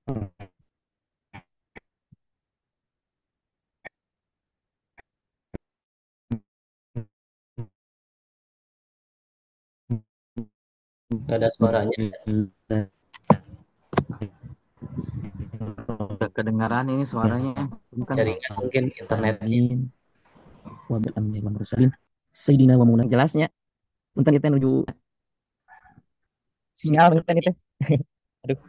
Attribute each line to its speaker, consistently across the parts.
Speaker 1: Gak ada suaranya.
Speaker 2: Gak kedengaran ini suaranya. Punten.
Speaker 1: Jaringan mungkin internetnya.
Speaker 2: Amin. Wa bil amni wal mursalin. Sayyidina wa maulana jelasnya. Punten kita menuju sinyal punten itu. Aduh,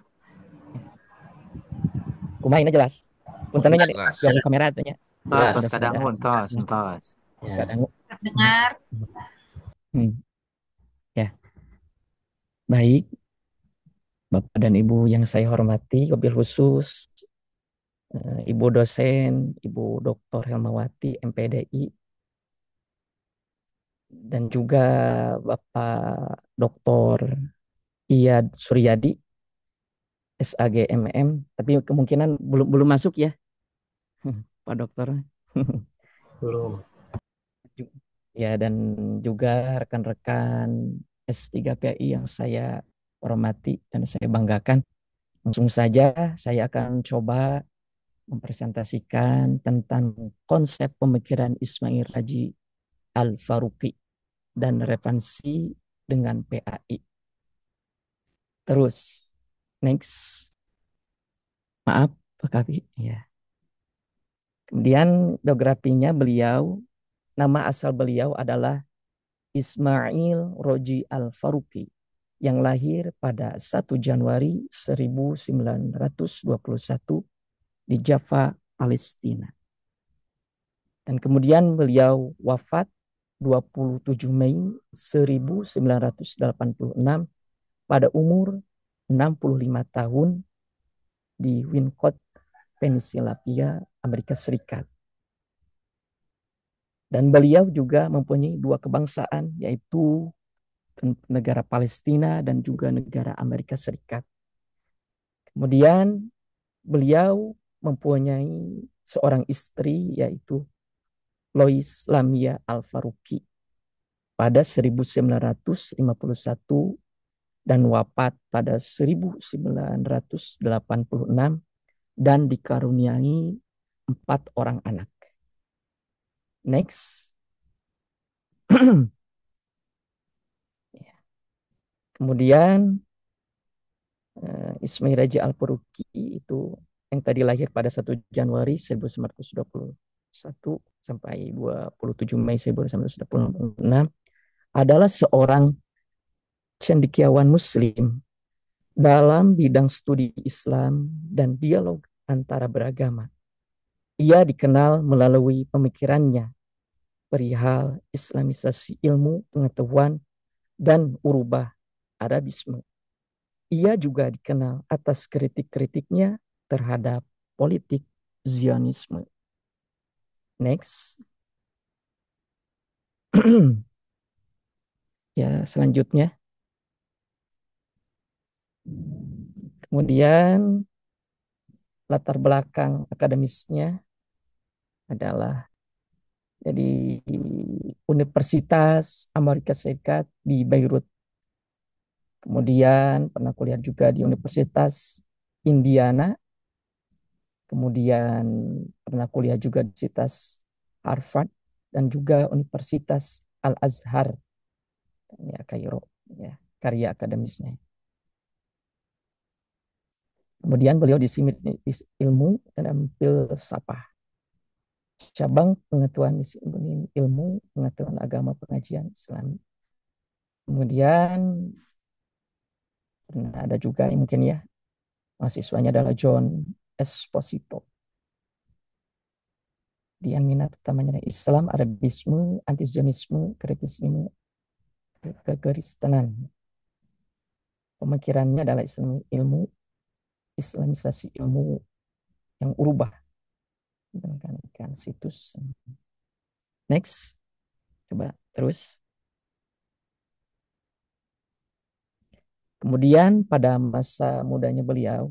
Speaker 2: kumaha ini jelas. Punten nya
Speaker 1: Jelas,
Speaker 2: ganggu
Speaker 1: jelas,
Speaker 2: kamera tanya. tos
Speaker 1: jelas.
Speaker 2: tos
Speaker 1: Jelas.
Speaker 2: kadangun tos tos.
Speaker 1: Ya.
Speaker 2: Kadangu.
Speaker 3: Dengar.
Speaker 2: Hmm. Ya, baik. Bapak dan Ibu yang saya hormati, wabil khusus Ibu dosen, Ibu Dr. Helmawati, MPDI, dan juga Bapak Dr. Iyad Suryadi, SAGMM, tapi kemungkinan belum belum masuk ya, Pak Dokter.
Speaker 1: Belum.
Speaker 2: Ya, dan juga rekan-rekan S3PI yang saya hormati dan saya banggakan. Langsung saja saya akan coba mempresentasikan tentang konsep pemikiran Ismail Raji Al-Faruqi dan relevansi dengan PAI. Terus, next. Maaf, Pak Kavi. Ya. Kemudian biografinya beliau, nama asal beliau adalah Ismail Roji Al-Faruqi yang lahir pada 1 Januari 1921 di Java, Palestina. Dan kemudian beliau wafat 27 Mei 1986 pada umur 65 tahun di Wincott, Pennsylvania, Amerika Serikat. Dan beliau juga mempunyai dua kebangsaan, yaitu negara Palestina dan juga negara Amerika Serikat. Kemudian beliau mempunyai seorang istri, yaitu Lois Lamia Al-Faruqi pada 1951 dan wafat pada 1986 dan dikaruniai 4 orang anak. Next. Kemudian Ismail Raja Al-Faruqi itu yang tadi lahir pada 1 Januari 1921 sampai 27 Mei 1926 adalah seorang cendekiawan muslim dalam bidang studi Islam dan dialog antara beragama. Ia dikenal melalui pemikirannya perihal islamisasi ilmu pengetahuan dan urubah Arabisme. Ia juga dikenal atas kritik-kritiknya terhadap politik Zionisme. Next. Ya, selanjutnya. Kemudian latar belakang akademisnya adalah jadi Universitas Amerika Serikat di Beirut. Kemudian pernah kuliah juga di Universitas Indiana. Kemudian pernah kuliah juga di Universitas Harvard dan juga Universitas Al-Azhar, ya, Kairo, ya, karya akademisnya. Kemudian beliau disiplin ilmu dalam filsafah, cabang pengetahuan disiplin ilmu pengetahuan agama pengajian Islam. Kemudian pernah ada juga yang mungkin ya mahasiswanya adalah John Esposito. Dia minat utamanya Islam, Arabisme, Antizionisme, kritisisme, kekristenan. Pemikirannya adalah Islam ilmu, Islamisasi ilmu yang urubah. Kan situs. Next, coba terus. Kemudian pada masa mudanya beliau,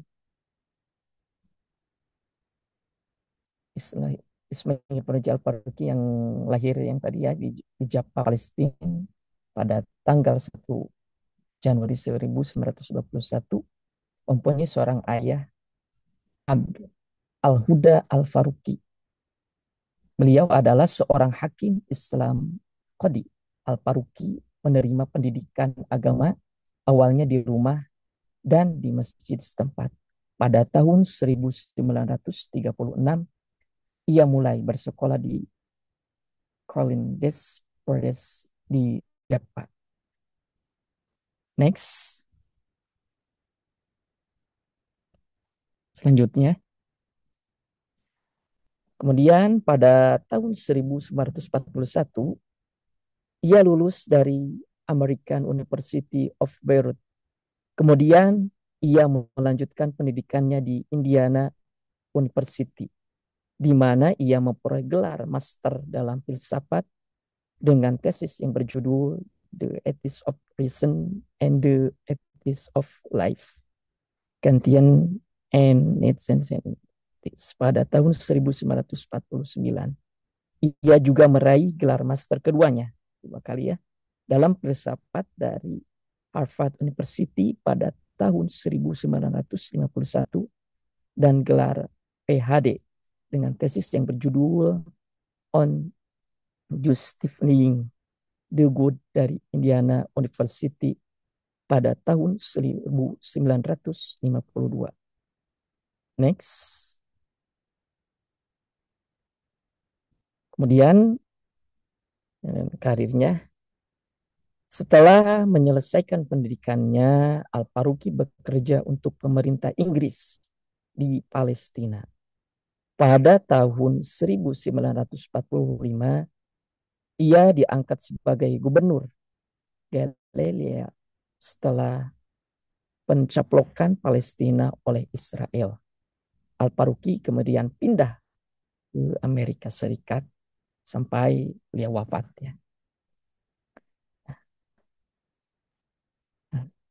Speaker 2: Ismail Raja Al-Faruqi yang lahir yang tadi ya di Jaffa, Palestina pada tanggal 1 Januari 1921 mempunyai seorang ayah Al-Huda Al-Faruqi. Beliau adalah seorang hakim Islam Qadi. Al-Faruqi menerima pendidikan agama awalnya di rumah dan di masjid setempat. Pada tahun 1936, ia mulai bersekolah di Colin Des Forest di Jakarta. Next, selanjutnya. Kemudian pada tahun 1941, ia lulus dari American University of Beirut. Kemudian ia melanjutkan pendidikannya di Indiana University, di mana ia memperoleh gelar master dalam filsafat dengan tesis yang berjudul The Ethics of Reason and the Ethics of Life, Kantian and Nietzsche pada tahun 1949. Ia juga meraih gelar master keduanya, 2 kali ya, dalam filsafat dari Harvard University pada tahun 1951 dan gelar PhD dengan tesis yang berjudul On Justifying the Good dari Indiana University pada tahun 1952. Next. Kemudian karirnya. Setelah menyelesaikan pendidikannya, Al-Faruqi bekerja untuk pemerintah Inggris di Palestina. Pada tahun 1945, ia diangkat sebagai gubernur Galilea setelah pencaplokan Palestina oleh Israel. Al-Faruqi kemudian pindah ke Amerika Serikat sampai beliau wafat ya.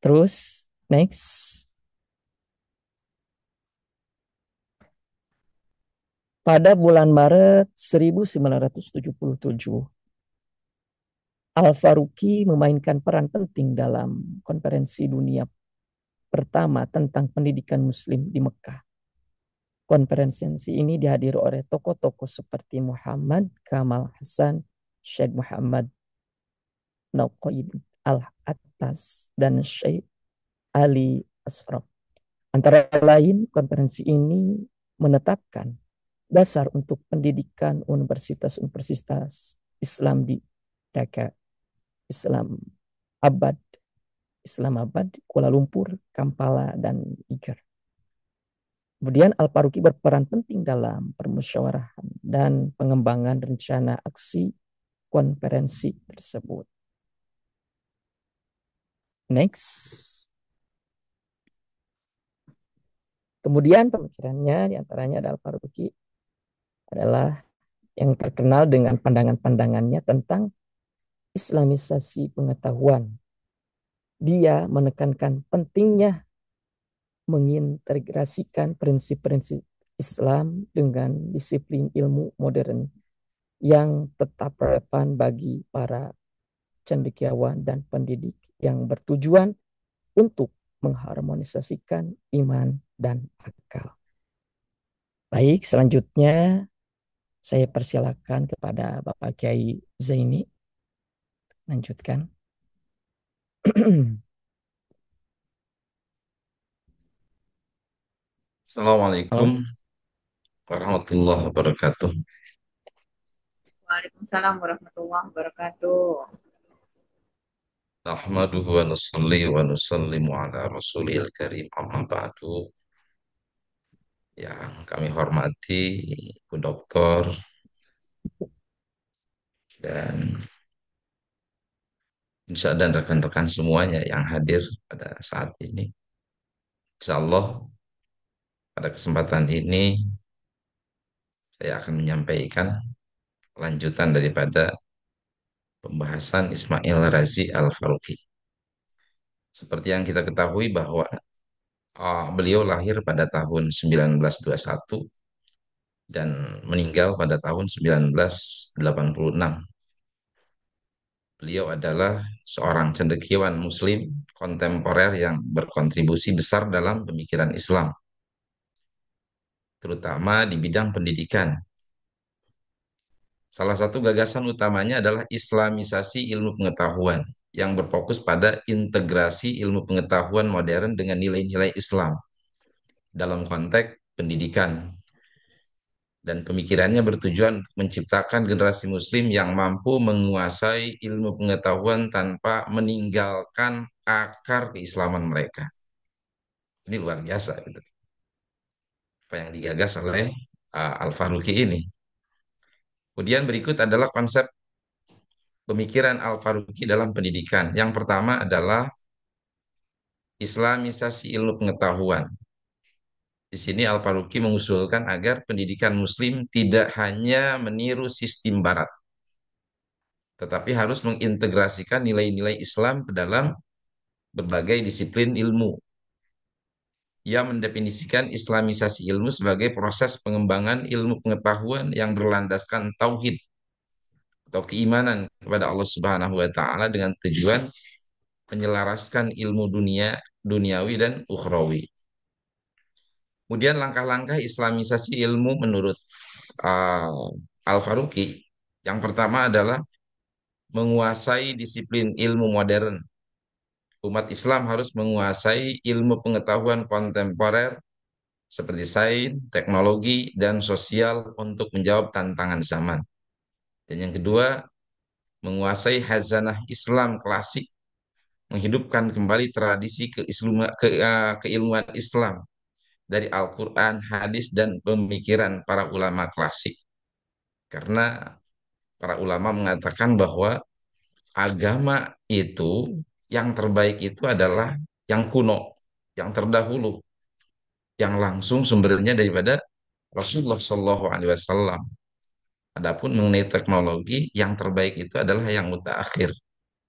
Speaker 2: Terus next, pada bulan Maret 1977, Al-Faruqi memainkan peran penting dalam konferensi dunia pertama tentang pendidikan Muslim di Mekah. Konferensi ini dihadiri oleh tokoh-tokoh seperti Muhammad Kamal Hasan, Syekh Muhammad Nauqaid Al-Attas, dan Syekh Ali Asraf. Antara lain, konferensi ini menetapkan dasar untuk pendidikan universitas-universitas Islam di Dhaka, Islamabad, Kuala Lumpur, Kampala, dan Iger. Kemudian Al-Faruqi berperan penting dalam permusyawarahan dan pengembangan rencana aksi konferensi tersebut. Next. Kemudian pemikirannya diantaranya adalah Al-Faruqi adalah yang terkenal dengan pandangan-pandangannya tentang Islamisasi pengetahuan. Dia menekankan pentingnya mengintegrasikan prinsip-prinsip Islam dengan disiplin ilmu modern yang tetap relevan bagi para cendekiawan dan pendidik yang bertujuan untuk mengharmonisasikan iman dan akal. Baik, selanjutnya saya persilakan kepada Bapak Kiai Zaini. Lanjutkan.
Speaker 3: Assalamualaikum
Speaker 2: Halo.
Speaker 3: warahmatullahi wabarakatuh.
Speaker 4: Waalaikumsalam warahmatullahi wabarakatuh.
Speaker 3: Nahmaduhu wa nusalli wa nusallimu ala rasulil karim amma ba'du. Yang kami hormati Bu Doktor dan dan rekan-rekan semuanya yang hadir pada saat ini. Insya Allah pada kesempatan ini saya akan menyampaikan lanjutan daripada pembahasan Ismail Razi Al-Faruqi. Seperti yang kita ketahui bahwa beliau lahir pada tahun 1921 dan meninggal pada tahun 1986. Beliau adalah seorang cendekiawan Muslim kontemporer yang berkontribusi besar dalam pemikiran Islam. terutama di bidang pendidikan. Salah satu gagasan utamanya adalah Islamisasi ilmu pengetahuan yang berfokus pada integrasi ilmu pengetahuan modern dengan nilai-nilai Islam dalam konteks pendidikan. Dan pemikirannya bertujuan untuk menciptakan generasi muslim yang mampu menguasai ilmu pengetahuan tanpa meninggalkan akar keislaman mereka. Ini luar biasa gitu. Apa yang digagas oleh Al-Faruqi ini. Kemudian berikut adalah konsep pemikiran Al-Faruqi dalam pendidikan. Yang pertama adalah Islamisasi ilmu pengetahuan. Di sini Al-Faruqi mengusulkan agar pendidikan muslim tidak hanya meniru sistem barat, tetapi harus mengintegrasikan nilai-nilai Islam ke dalam berbagai disiplin ilmu. Ia mendefinisikan Islamisasi ilmu sebagai proses pengembangan ilmu pengetahuan yang berlandaskan tauhid atau keimanan kepada Allah Subhanahu wa taala dengan tujuan menyelaraskan ilmu duniawi dan ukhrawi. Kemudian langkah-langkah Islamisasi ilmu menurut uh, Al-Faruqi, yang pertama adalah menguasai disiplin ilmu modern. Umat Islam harus menguasai ilmu pengetahuan kontemporer seperti sains, teknologi, dan sosial untuk menjawab tantangan zaman. Dan yang kedua, menguasai hazanah Islam klasik, menghidupkan kembali tradisi keilmuan Islam dari Al-Quran, hadis, dan pemikiran para ulama klasik. Karena para ulama mengatakan bahwa agama itu yang terbaik itu adalah yang kuno, yang terdahulu, yang langsung sumbernya daripada Rasulullah Shallallahu Alaihi Wasallam. Adapun mengenai teknologi, yang terbaik itu adalah yang mutaakhir.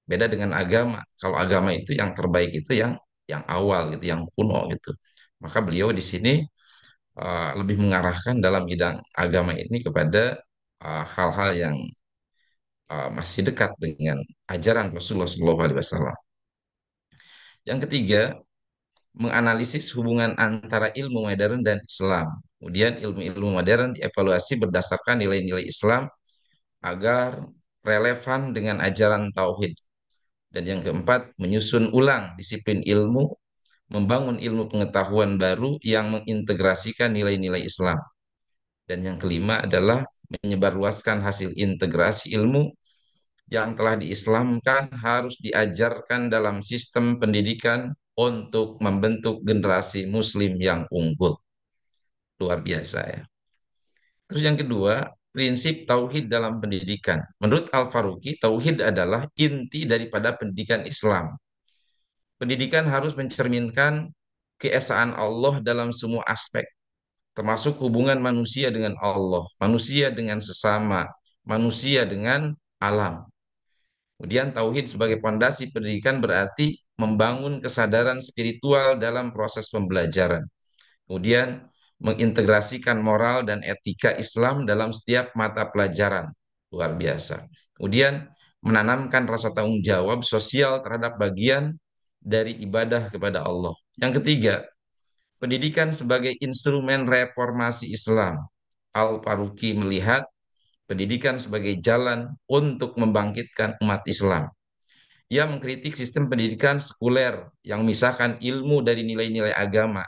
Speaker 3: Beda dengan agama. Kalau agama itu yang terbaik itu yang awal gitu, yang kuno gitu. Maka beliau di sini lebih mengarahkan dalam bidang agama ini kepada hal-hal yang masih dekat dengan ajaran Rasulullah SAW. Yang ketiga, menganalisis hubungan antara ilmu modern dan Islam. Kemudian ilmu-ilmu modern dievaluasi berdasarkan nilai-nilai Islam agar relevan dengan ajaran tauhid. Dan yang keempat, menyusun ulang disiplin ilmu, membangun ilmu pengetahuan baru yang mengintegrasikan nilai-nilai Islam. Dan yang kelima adalah menyebarluaskan hasil integrasi ilmu yang telah diislamkan harus diajarkan dalam sistem pendidikan untuk membentuk generasi muslim yang unggul. Luar biasa ya. Terus yang kedua, prinsip tauhid dalam pendidikan. Menurut Al-Faruqi, tauhid adalah inti daripada pendidikan Islam. Pendidikan harus mencerminkan keesaan Allah dalam semua aspek, termasuk hubungan manusia dengan Allah, manusia dengan sesama, manusia dengan alam. Kemudian tauhid sebagai pondasi pendidikan berarti membangun kesadaran spiritual dalam proses pembelajaran. Kemudian mengintegrasikan moral dan etika Islam dalam setiap mata pelajaran. Luar biasa. Kemudian menanamkan rasa tanggung jawab sosial terhadap bagian dari ibadah kepada Allah. Yang ketiga, pendidikan sebagai instrumen reformasi Islam. Al-Faruqi melihat pendidikan sebagai jalan untuk membangkitkan umat Islam. Ia mengkritik sistem pendidikan sekuler yang memisahkan ilmu dari nilai-nilai agama,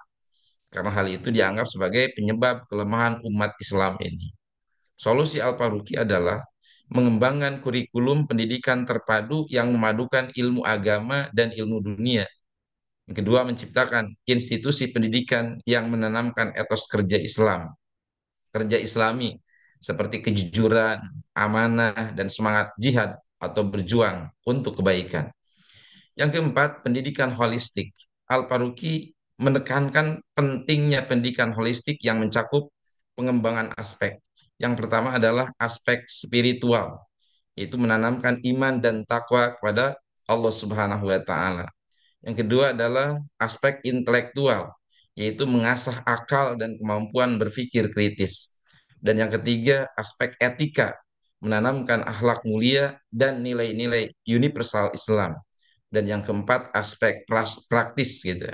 Speaker 3: karena hal itu dianggap sebagai penyebab kelemahan umat Islam ini. Solusi Al-Faruqi adalah mengembangkan kurikulum pendidikan terpadu yang memadukan ilmu agama dan ilmu dunia. Yang kedua, menciptakan institusi pendidikan yang menanamkan etos kerja Islam, kerja Islami, seperti kejujuran, amanah, dan semangat jihad atau berjuang untuk kebaikan. Yang keempat, pendidikan holistik. Al-Faruqi menekankan pentingnya pendidikan holistik yang mencakup pengembangan aspek. Yang pertama adalah aspek spiritual, yaitu menanamkan iman dan takwa kepada Allah Subhanahu wa taala. Yang kedua adalah aspek intelektual, yaitu mengasah akal dan kemampuan berpikir kritis. Dan yang ketiga, aspek etika, menanamkan akhlak mulia dan nilai-nilai universal Islam. Dan yang keempat, aspek praktis gitu,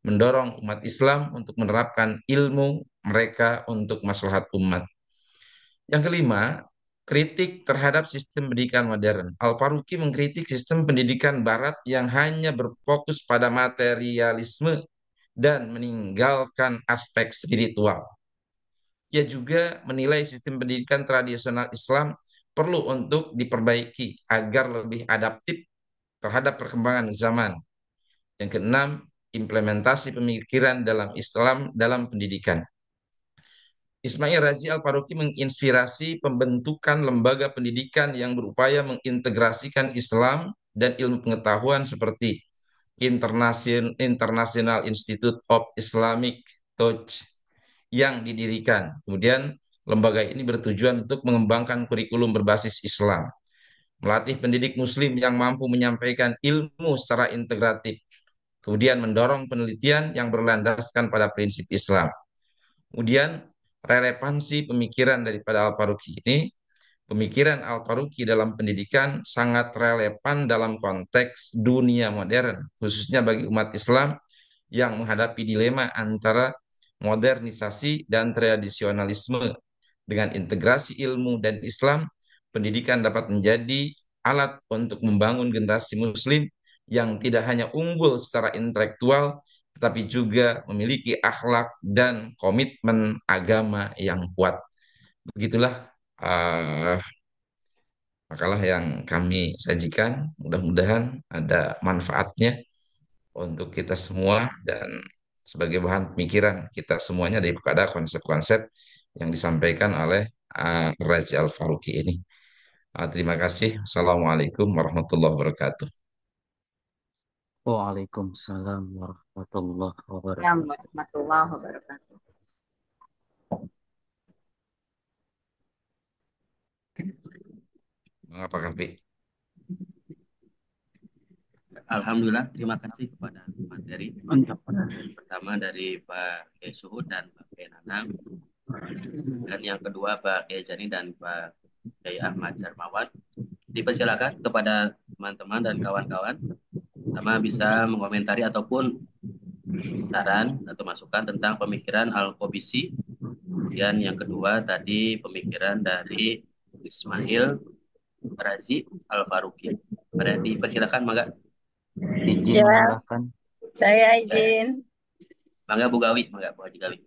Speaker 3: mendorong umat Islam untuk menerapkan ilmu mereka untuk maslahat umat. Yang kelima, kritik terhadap sistem pendidikan modern. Al-Faruqi mengkritik sistem pendidikan Barat yang hanya berfokus pada materialisme dan meninggalkan aspek spiritual. Ia juga menilai sistem pendidikan tradisional Islam perlu untuk diperbaiki agar lebih adaptif terhadap perkembangan zaman. Yang keenam, implementasi pemikiran dalam Islam dalam pendidikan. Ismail Razi Al-Faruqi menginspirasi pembentukan lembaga pendidikan yang berupaya mengintegrasikan Islam dan ilmu pengetahuan seperti International Institute of Islamic Thought yang didirikan. Kemudian lembaga ini bertujuan untuk mengembangkan kurikulum berbasis Islam, melatih pendidik Muslim yang mampu menyampaikan ilmu secara integratif, kemudian mendorong penelitian yang berlandaskan pada prinsip Islam. Kemudian relevansi pemikiran daripada Al-Faruqi ini, pemikiran Al-Faruqi dalam pendidikan sangat relevan dalam konteks dunia modern, khususnya bagi umat Islam yang menghadapi dilema antara modernisasi dan tradisionalisme. Dengan integrasi ilmu dan Islam, pendidikan dapat menjadi alat untuk membangun generasi Muslim yang tidak hanya unggul secara intelektual, tetapi juga memiliki akhlak dan komitmen agama yang kuat. Begitulah makalah yang kami sajikan. Mudah-mudahan ada manfaatnya untuk kita semua dan sebagai bahan pemikiran kita semuanya daripada konsep-konsep yang disampaikan oleh Razi Al-Faruqi ini. Terima kasih. Assalamualaikum warahmatullahi wabarakatuh.
Speaker 5: Waalaikumsalam warahmatullahi
Speaker 4: Yang
Speaker 5: wabarakatuh.
Speaker 4: warahmatullahi wabarakatuh.
Speaker 3: Mengapa Kapi?
Speaker 6: Alhamdulillah, terima kasih kepada materi untuk pertama dari Pak Kiai Suhud dan Pak Kiai Nanang, dan yang kedua Pak Kiai Jani dan Pak Kiai Ahmad Jarmawat. Dipersilakan kepada teman-teman dan kawan-kawan sama bisa mengomentari ataupun saran atau masukan tentang pemikiran Al-Qabisi. Kemudian yang kedua tadi pemikiran dari Ismail Razi Al-Faruqi. Pada dipersilakan, Mangga.
Speaker 5: Izin
Speaker 7: Ya,
Speaker 5: menambahkan.
Speaker 7: saya izin.
Speaker 6: Mangga Bu Gawi, Mangga Bu Haji Gawi.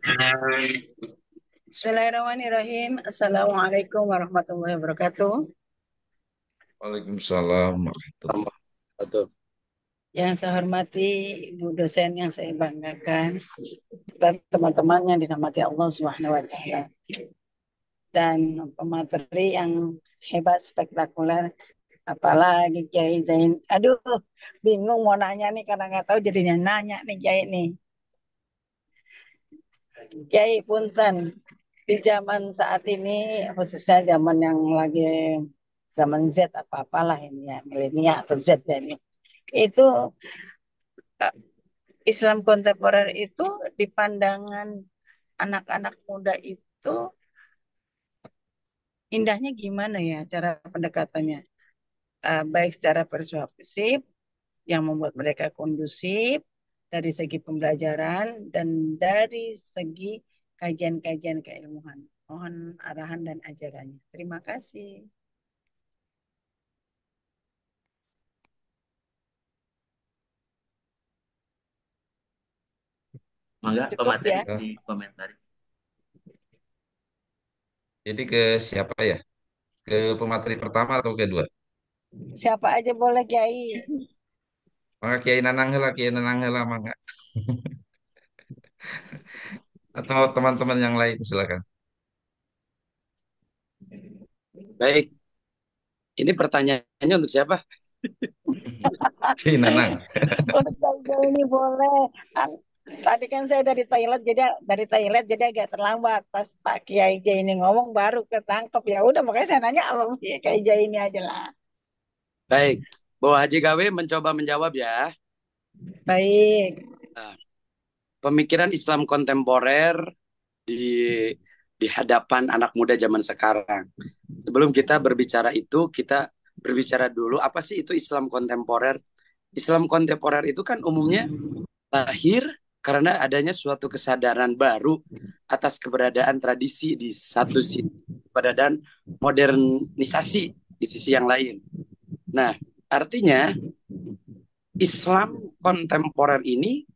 Speaker 7: Bismillahirrahmanirrahim. Assalamualaikum warahmatullahi wabarakatuh.
Speaker 3: Waalaikumsalam warahmatullahi wabarakatuh.
Speaker 7: Yang saya hormati Ibu dosen yang saya banggakan, serta teman-teman yang dirahmati Allah Subhanahu wa taala. Dan pemateri yang hebat, spektakuler, apalagi Kiai Zain. Aduh, bingung mau nanya nih karena nggak tahu jadinya nanya nih Kiai nih. Kiai punten, di zaman saat ini khususnya zaman yang lagi zaman Z apa-apalah ini ya, milenial atau Z ya ini. Itu Islam kontemporer itu di pandangan anak-anak muda itu indahnya gimana ya cara pendekatannya? Baik secara persuasif yang membuat mereka kondusif dari segi pembelajaran dan dari segi kajian-kajian keilmuan. Mohon arahan dan ajarannya. Terima kasih.
Speaker 6: Mangga
Speaker 7: Cukup
Speaker 6: pemateri
Speaker 7: ya.
Speaker 6: di komentari.
Speaker 3: Jadi ke siapa ya? Ke pemateri pertama atau kedua?
Speaker 7: Siapa aja boleh Kiai.
Speaker 3: Maka Kiai Nanang heula, Kiai Nanang heula mangga. Atau teman-teman yang lain silakan.
Speaker 8: Baik, ini pertanyaannya untuk siapa?
Speaker 3: Kiai Nanang.
Speaker 7: Untuk Kiai ini boleh. Tadi kan saya dari toilet jadi agak terlambat. Pas Pak Kiai Jai ini ngomong baru ketangkep. Ya udah makanya saya nanya sama Kiai Jai ini aja lah.
Speaker 8: Baik, Bu Haji Gawe mencoba menjawab ya.
Speaker 7: Baik.
Speaker 8: Pemikiran Islam kontemporer di hadapan anak muda zaman sekarang. Sebelum kita berbicara itu, kita berbicara dulu apa sih itu Islam kontemporer. Islam kontemporer itu kan umumnya lahir karena adanya suatu kesadaran baru atas keberadaan tradisi di satu sisi, keberadaan modernisasi di sisi yang lain. Nah, artinya Islam kontemporer ini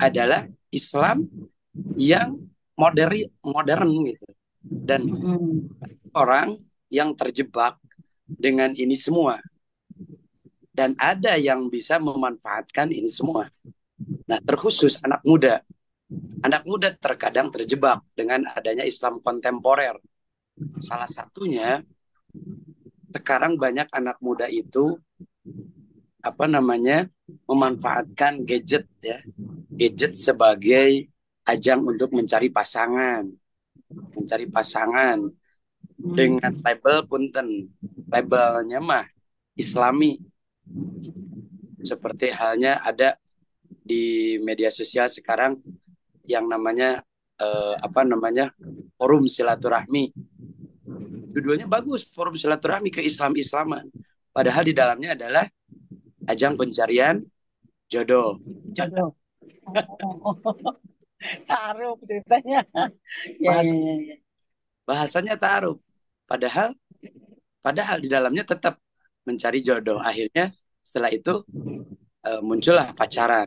Speaker 8: adalah Islam yang modern gitu. Dan orang yang terjebak dengan ini semua. Dan ada yang bisa memanfaatkan ini semua. Nah, terkhusus anak muda. Anak muda terkadang terjebak dengan adanya Islam kontemporer. Salah satunya, sekarang banyak anak muda itu memanfaatkan gadget ya. Gadget sebagai ajang untuk mencari pasangan. Dengan label punten. Labelnya mah Islami. Seperti halnya ada di media sosial sekarang yang namanya forum silaturahmi. Judulnya bagus, forum silaturahmi Islam-Islaman. Padahal di dalamnya adalah ajang pencarian jodoh.
Speaker 7: Taruh ceritanya.
Speaker 8: Bahasanya taruh. Padahal di dalamnya tetap mencari jodoh. Akhirnya setelah itu muncullah pacaran.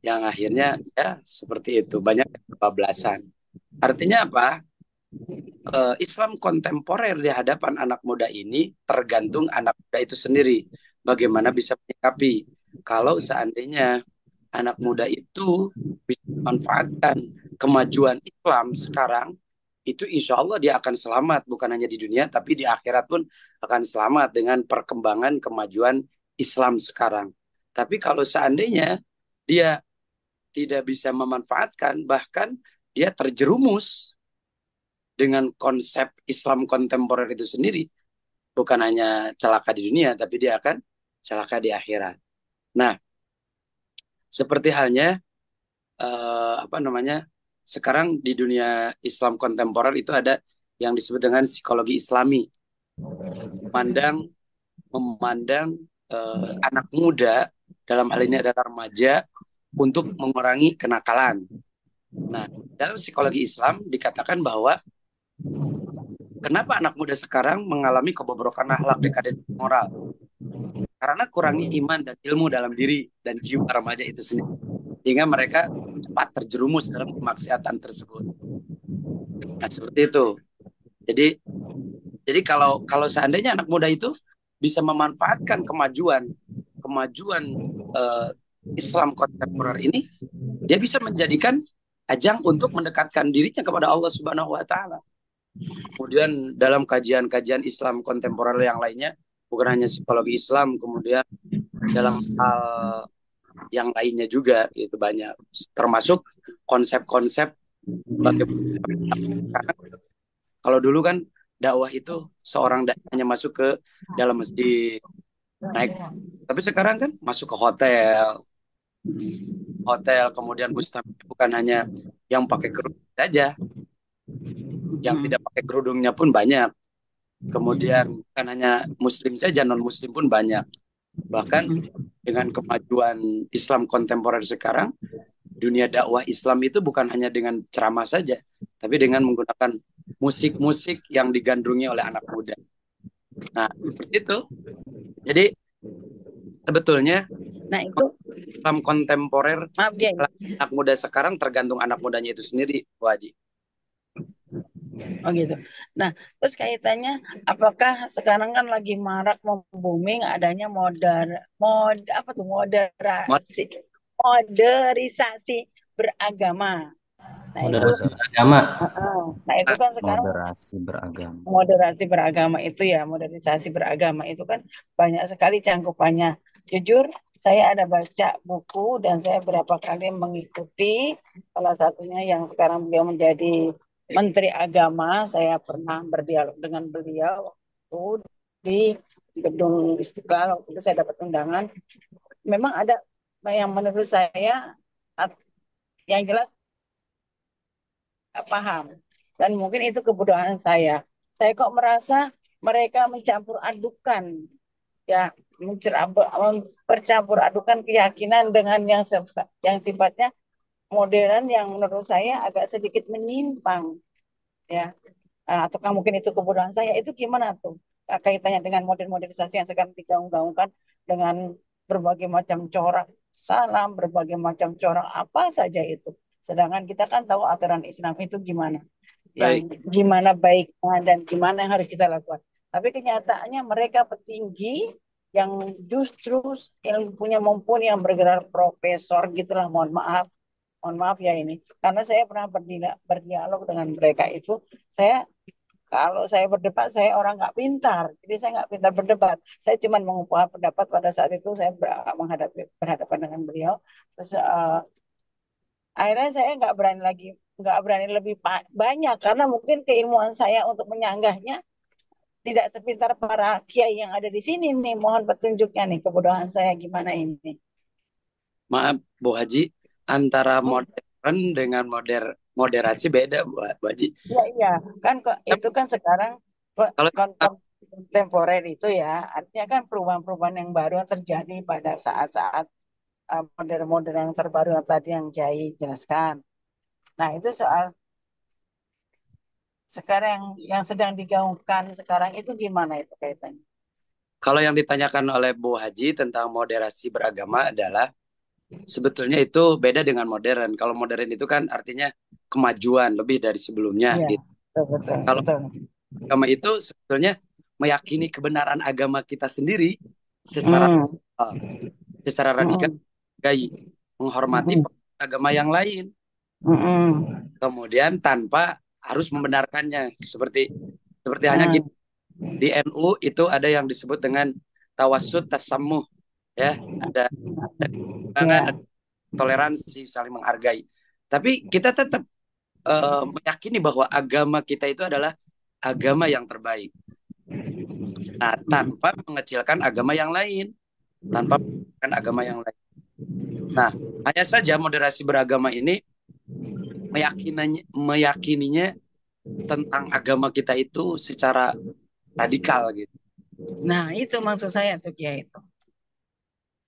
Speaker 8: Yang akhirnya ya seperti itu. Banyak kebablasan. Artinya apa? Islam kontemporer di hadapan anak muda ini tergantung anak muda itu sendiri. Bagaimana bisa menyikapi. Kalau seandainya anak muda itu bisa memanfaatkan kemajuan Islam sekarang, itu insya Allah dia akan selamat. Bukan hanya di dunia, tapi di akhirat pun akan selamat dengan perkembangan kemajuan Islam sekarang. Tapi kalau seandainya dia tidak bisa memanfaatkan, bahkan dia terjerumus dengan konsep Islam kontemporer itu sendiri, bukan hanya celaka di dunia, tapi dia akan celaka di akhirat. Nah, seperti halnya sekarang di dunia Islam kontemporer itu ada yang disebut dengan psikologi Islami, memandang anak muda, dalam hal ini adalah remaja, untuk mengurangi kenakalan. Nah, dalam psikologi Islam dikatakan bahwa kenapa anak muda sekarang mengalami kebobrokan akhlak, dekadensi moral? Karena kurangnya iman dan ilmu dalam diri dan jiwa remaja itu sendiri. Sehingga mereka cepat terjerumus dalam kemaksiatan tersebut. Nah, seperti itu. Jadi kalau seandainya anak muda itu bisa memanfaatkan kemajuan Islam kontemporer ini, dia bisa menjadikan ajang untuk mendekatkan dirinya kepada Allah Subhanahu wa taala. Kemudian dalam kajian-kajian Islam kontemporer yang lainnya, bukan hanya psikologi Islam, kemudian dalam hal yang lainnya juga itu banyak, termasuk konsep-konsep bagaimana. Kalau dulu kan dakwah itu seorang hanya masuk ke dalam masjid, naik, tapi sekarang kan masuk ke hotel, kemudian muslim bukan hanya yang pakai kerudung saja, yang tidak pakai kerudungnya pun banyak. Kemudian bukan hanya muslim saja, non muslim pun banyak. Bahkan dengan kemajuan Islam kontemporer sekarang, dunia dakwah Islam itu bukan hanya dengan ceramah saja, tapi dengan menggunakan musik-musik yang digandrungi oleh anak muda. Nah, seperti itu. Jadi sebetulnya itu Islam kontemporer anak muda sekarang tergantung anak mudanya itu sendiri, Bu Haji.
Speaker 7: Oh gitu. Nah, terus kaitannya, apakah sekarang kan lagi marak booming adanya modernisasi beragama. Nah,
Speaker 1: moderasi beragama.
Speaker 7: Nah, itu kan sekarang moderasi beragama itu ya, modernisasi beragama itu kan banyak sekali cangkupannya. Jujur, saya ada baca buku dan saya berapa kali mengikuti, salah satunya yang sekarang beliau menjadi Menteri Agama. Saya pernah berdialog dengan beliau waktu di Gedung Istiqlal. Waktu itu saya dapat undangan. Memang ada yang menurut saya yang jelas paham, dan mungkin itu kebodohan saya. Saya kok merasa mereka mencampur adukan, ya, bercampur adukan keyakinan dengan yang sifatnya modern yang menurut saya agak sedikit menyimpang, ya. Ataukah mungkin itu kebodohan saya, itu gimana tuh kaitannya dengan modern-modernisasi yang sekarang digaung-gaungkan dengan berbagai macam corak salam, berbagai macam corak apa saja itu. Sedangkan kita kan tahu aturan Islam itu gimana, yang
Speaker 8: Baik,
Speaker 7: gimana baiknya dan gimana yang harus kita lakukan. Tapi kenyataannya mereka petinggi yang justru yang punya mumpuni yang bergelar profesor gitulah, mohon maaf ya ini, karena saya pernah berdialog dengan mereka itu. Saya Kalau saya berdebat, saya orang nggak pintar. Jadi saya nggak pintar berdebat. Saya cuma mengumpulkan pendapat pada saat itu saya berhadapan dengan beliau. Terus akhirnya saya nggak berani lebih banyak karena mungkin keilmuan saya untuk menyanggahnya tidak sepintar para kiai yang ada di sini nih. Mohon petunjuknya nih, kebodohan saya gimana ini.
Speaker 8: maaf Bu Haji, antara
Speaker 7: Hmm?
Speaker 8: modern dengan moderasi beda Bu Haji.
Speaker 7: Iya, iya. Kan kok itu kan sekarang
Speaker 8: Kalau
Speaker 7: kontemporer itu ya, artinya kan perubahan-perubahan yang baru yang terjadi pada saat-saat model-model yang terbaru yang tadi yang Jai jelaskan. Nah, itu soal sekarang yang sedang digaungkan sekarang itu gimana itu kaitannya?
Speaker 8: kalau yang ditanyakan oleh Bu Haji tentang moderasi beragama adalah sebetulnya itu beda dengan modern. Kalau modern itu kan artinya kemajuan lebih dari sebelumnya
Speaker 7: Iya,
Speaker 8: gitu.
Speaker 7: betul, betul,
Speaker 8: Kalau
Speaker 7: betul.
Speaker 8: agama itu sebetulnya meyakini kebenaran agama kita sendiri secara
Speaker 7: Hmm,
Speaker 8: secara radikal,
Speaker 7: hmm,
Speaker 8: menghormati
Speaker 7: hmm,
Speaker 8: agama yang lain.
Speaker 7: hmm,
Speaker 8: Kemudian tanpa harus membenarkannya. Seperti hanya
Speaker 7: hmm,
Speaker 8: gini, di NU itu ada yang disebut dengan tawassut tasamuh, ya, ada
Speaker 7: ya,
Speaker 8: ada toleransi, saling menghargai. Tapi kita tetap meyakini bahwa agama kita itu adalah agama yang terbaik. Nah, tanpa mengecilkan agama yang lain, tanpa mengecilkan agama yang lain. Nah, hanya saja moderasi beragama ini meyakininya tentang agama kita itu secara radikal gitu.
Speaker 7: Nah, itu maksud saya tuh Kiai itu.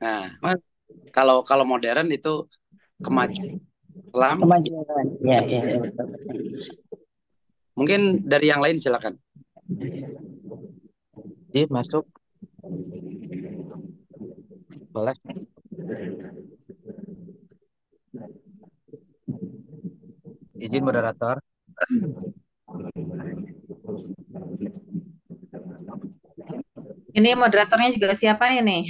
Speaker 8: Nah,
Speaker 7: Mas-
Speaker 8: kalau kalau modern itu kemajuan Islam.
Speaker 7: Kemajuan. Ya, ya, ya, betul, betul.
Speaker 8: Mungkin dari yang lain silakan.
Speaker 5: Jadi masuk boleh. Izin moderator.
Speaker 4: Ini moderatornya juga siapa ini?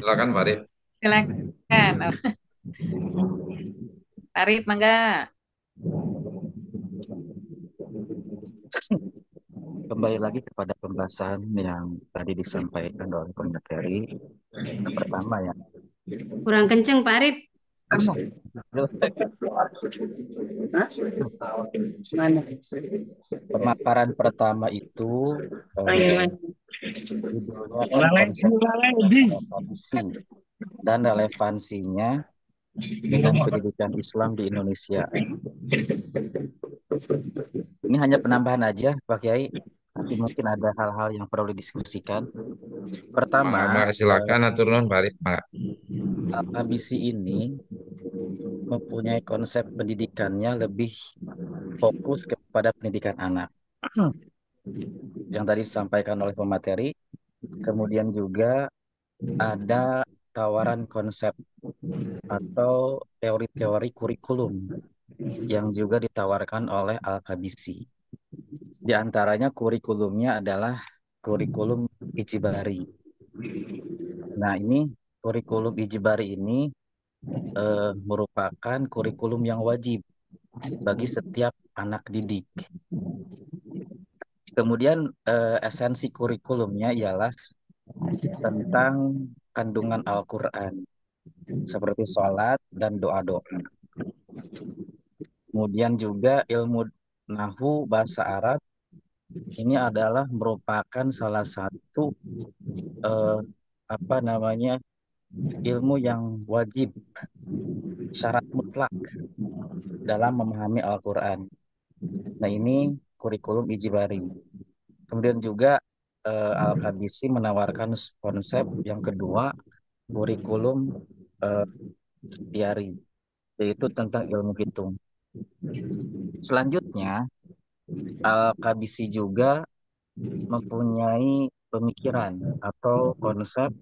Speaker 3: Silakan Pak Arif.
Speaker 4: Silakan. Arif, mangga.
Speaker 5: Kembali lagi kepada pembahasan yang tadi disampaikan oleh pemateri. Yang pertama ya.
Speaker 9: Kurang kenceng Pak Arif.
Speaker 7: Mana?
Speaker 5: Pemaparan pertama itu judulnya kan konsep tradisi dan relevansinya dengan pendidikan Islam di Indonesia. Ini hanya penambahan aja, Pak Kiai. Nanti mungkin ada hal-hal yang perlu didiskusikan. Pertama,
Speaker 3: Silakan atur nuhun Pak Arif.
Speaker 5: ambisi ini mempunyai konsep pendidikannya lebih fokus kepada pendidikan anak. Yang tadi disampaikan oleh pemateri, kemudian juga ada tawaran konsep atau teori-teori kurikulum yang juga ditawarkan oleh Al-Kabisi. Di antaranya kurikulumnya adalah kurikulum Ijibari. Nah, ini kurikulum Ijibari ini merupakan kurikulum yang wajib bagi setiap anak didik. Kemudian esensi kurikulumnya ialah tentang kandungan Al-Quran, seperti sholat dan doa-doa. Kemudian juga ilmu Nahu bahasa Arab, ini adalah merupakan salah satu ilmu yang wajib, syarat mutlak dalam memahami Al-Quran. Nah, ini kurikulum Ijibari. Kemudian juga Al-Kabisi menawarkan konsep yang kedua, kurikulum Ikhtiyari. yaitu tentang ilmu hitung. Selanjutnya, Al-Kabisi juga mempunyai pemikiran atau konsep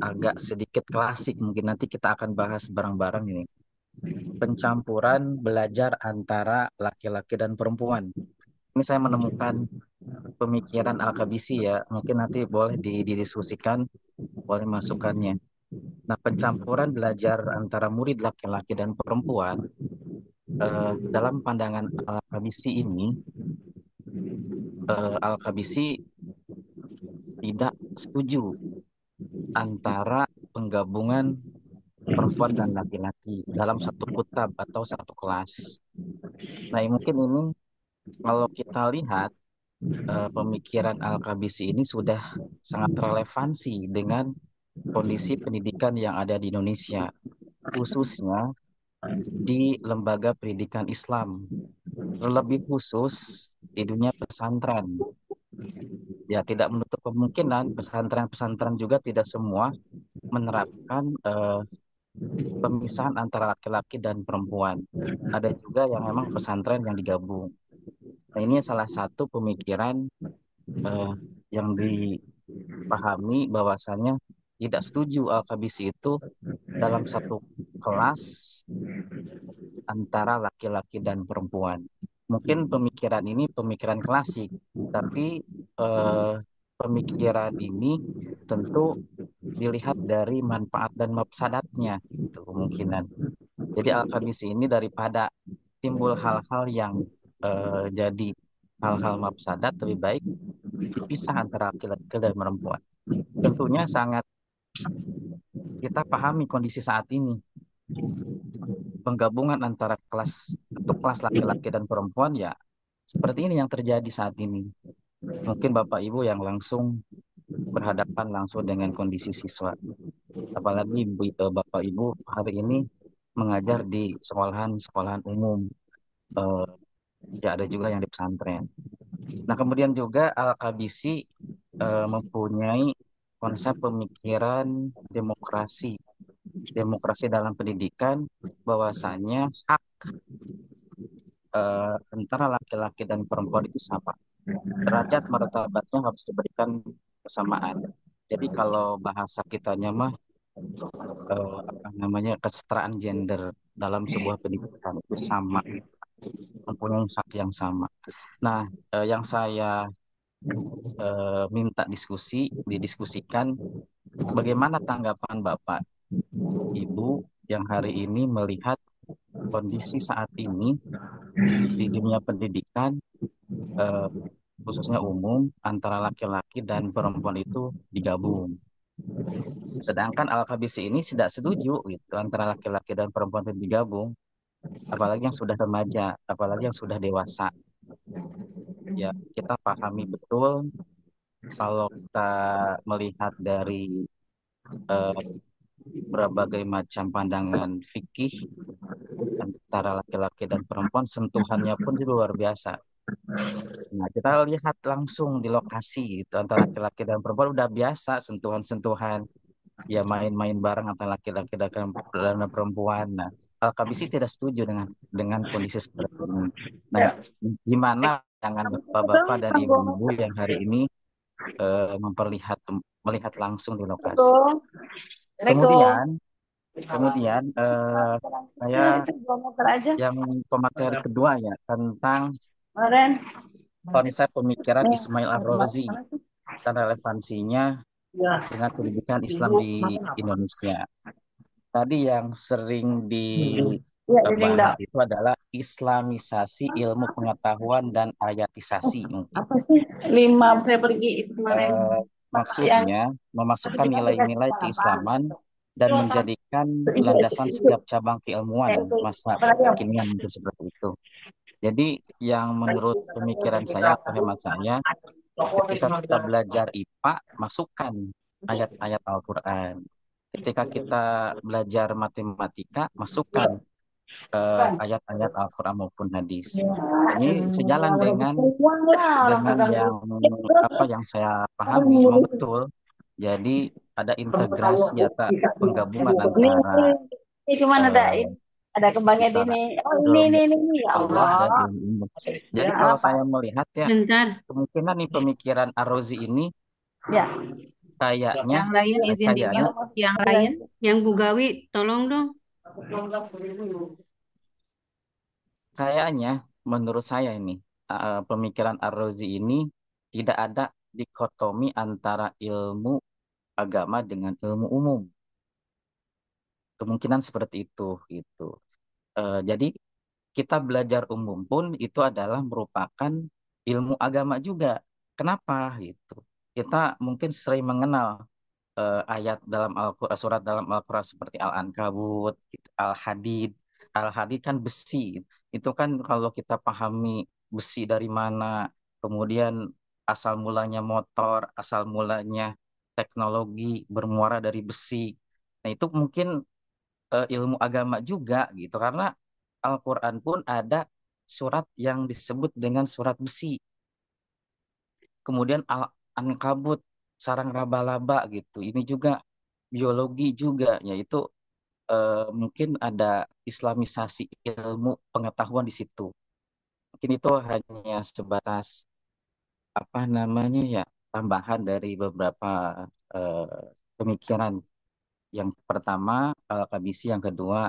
Speaker 5: agak sedikit klasik, mungkin nanti kita akan bahas bareng-bareng ini. Pencampuran belajar antara laki-laki dan perempuan. Ini saya menemukan pemikiran Al-Kabisi ya, mungkin nanti boleh didiskusikan, boleh masukannya. Nah, pencampuran belajar antara murid laki-laki dan perempuan dalam pandangan Al-Kabisi ini, Al-Kabisi tidak setuju antara penggabungan perempuan dan laki-laki dalam satu kutab atau satu kelas. Nah, mungkin ini kalau kita lihat pemikiran Al-Kabisi ini sudah sangat relevansi dengan kondisi pendidikan yang ada di Indonesia, khususnya di lembaga pendidikan Islam, lebih khusus di dunia pesantren. Ya, tidak menutup kemungkinan pesantren-pesantren juga tidak semua menerapkan pemisahan antara laki-laki dan perempuan. Ada juga yang memang pesantren yang digabung. Nah, ini salah satu pemikiran yang dipahami bahwasanya tidak setuju Al-Kabisi itu dalam satu kelas antara laki-laki dan perempuan. Mungkin pemikiran ini pemikiran klasik, tapi pemikiran ini tentu dilihat dari manfaat dan mafsadatnya, itu kemungkinan. Jadi Al-Kabisi ini daripada timbul hal-hal yang jadi hal-hal mafsadat, lebih baik dipisah antara laki-laki dan perempuan. Tentunya sangat kita pahami kondisi saat ini. Penggabungan antara kelas laki-laki dan perempuan ya seperti ini yang terjadi saat ini. Mungkin Bapak Ibu yang langsung berhadapan langsung dengan kondisi siswa. Apalagi Bapak Ibu hari ini mengajar di sekolahan umum. Ya ada juga yang di pesantren. Nah, kemudian juga Al-Kabisi mempunyai konsep pemikiran demokrasi dalam pendidikan, bahwasanya hak antara laki-laki dan perempuan itu sama. Derajat martabatnya harus diberikan kesamaan. Jadi kalau bahasa kitanya mah kesetaraan gender dalam sebuah pendidikan itu sama, mempunyai hak yang sama. Nah, yang saya minta didiskusikan, bagaimana tanggapan Bapak Ibu yang hari ini melihat kondisi saat ini di dunia pendidikan, khususnya umum, antara laki-laki dan perempuan itu digabung. Sedangkan Al-Kabisi ini tidak setuju gitu antara laki-laki dan perempuan itu digabung, apalagi yang sudah remaja, apalagi yang sudah dewasa. Ya, kita pahami betul kalau kita melihat dari berbagai macam pandangan fikih antara laki-laki dan perempuan, sentuhannya pun luar biasa. Nah, kita lihat langsung di lokasi gitu, antara laki-laki dan perempuan udah biasa sentuhan-sentuhan, ya main-main bareng antara laki-laki dan perempuan. Nah, Al-Kabisi tidak setuju dengan kondisi seperti ini. Nah, gimana jangan bapak-bapak dan ibu-ibu yang hari ini melihat langsung di lokasi. Kemudian saya yang pemateri kedua ya tentang konsep pemikiran Ismail Ar-Razi dan relevansinya dengan pendidikan Islam di Indonesia. Tadi yang sering dibahas itu adalah Islamisasi ilmu pengetahuan dan ayatisasi.
Speaker 7: Apa sih 5 saya pergi itu kemarin?
Speaker 5: Maksudnya memasukkan nilai-nilai keislaman dan menjadikan landasan setiap cabang keilmuan masa kekinian, mungkin seperti itu. Jadi yang menurut pemikiran saya atau hemat saya, ketika kita belajar IPA, masukkan ayat-ayat Al-Quran. Ketika kita belajar matematika, masukkan ayat-ayat Al-Quran maupun hadis. Ini sejalan dengan yang saya pahami, memang betul. Jadi ada integrasi atau penggabungan antara
Speaker 7: Ada kembangnya di
Speaker 5: Secara
Speaker 7: ini. Oh,
Speaker 5: ilmu
Speaker 7: ini. Ya
Speaker 5: Allah dan
Speaker 7: Allah.
Speaker 5: ilmu umum. Jadi
Speaker 7: Ya,
Speaker 5: kalau
Speaker 7: apa?
Speaker 5: saya melihat ya,
Speaker 9: Bentar.
Speaker 5: kemungkinan nih pemikiran Ar-Razi ini
Speaker 7: Ya.
Speaker 5: kayaknya,
Speaker 4: Yang lain izin
Speaker 5: kayaknya,
Speaker 4: dimute. Yang lain.
Speaker 9: Yang Bugawi, tolong dong.
Speaker 5: kayaknya menurut saya ini pemikiran Ar-Razi ini tidak ada dikotomi antara ilmu agama dengan ilmu umum. Kemungkinan seperti itu gitu. Jadi kita belajar umum pun itu adalah merupakan ilmu agama juga. Kenapa gitu? Kita mungkin sering mengenal ayat dalam Al-Quran, surat dalam Al-Quran seperti Al-Ankabut, gitu, Al-Hadid. Al-Hadid kan besi. Itu kan kalau kita pahami besi dari mana, kemudian asal mulanya motor, asal mulanya teknologi bermuara dari besi. Nah, itu mungkin ilmu agama juga gitu karena Al-Quran pun ada surat yang disebut dengan surat besi. Kemudian Al-Ankabut, sarang laba-laba gitu. Ini juga biologi juga, yaitu mungkin ada islamisasi ilmu pengetahuan di situ. Mungkin itu hanya sebatas apa namanya ya, tambahan dari beberapa eh, pemikiran. Yang pertama Al-Kabisi, yang kedua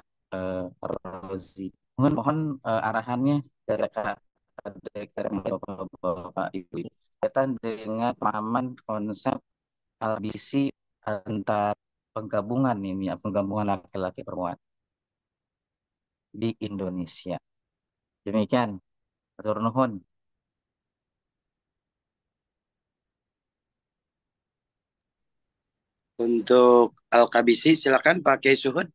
Speaker 5: Rozi. Mohon arahannya dari Bapak Ibu berkaitan dengan pemahaman konsep Al-Kabisi antar penggabungan ini, ya, penggabungan laki-laki perempuan di Indonesia. Demikian, Atur nuhun.
Speaker 8: Untuk Al-Kabisi silakan pakai Suhud.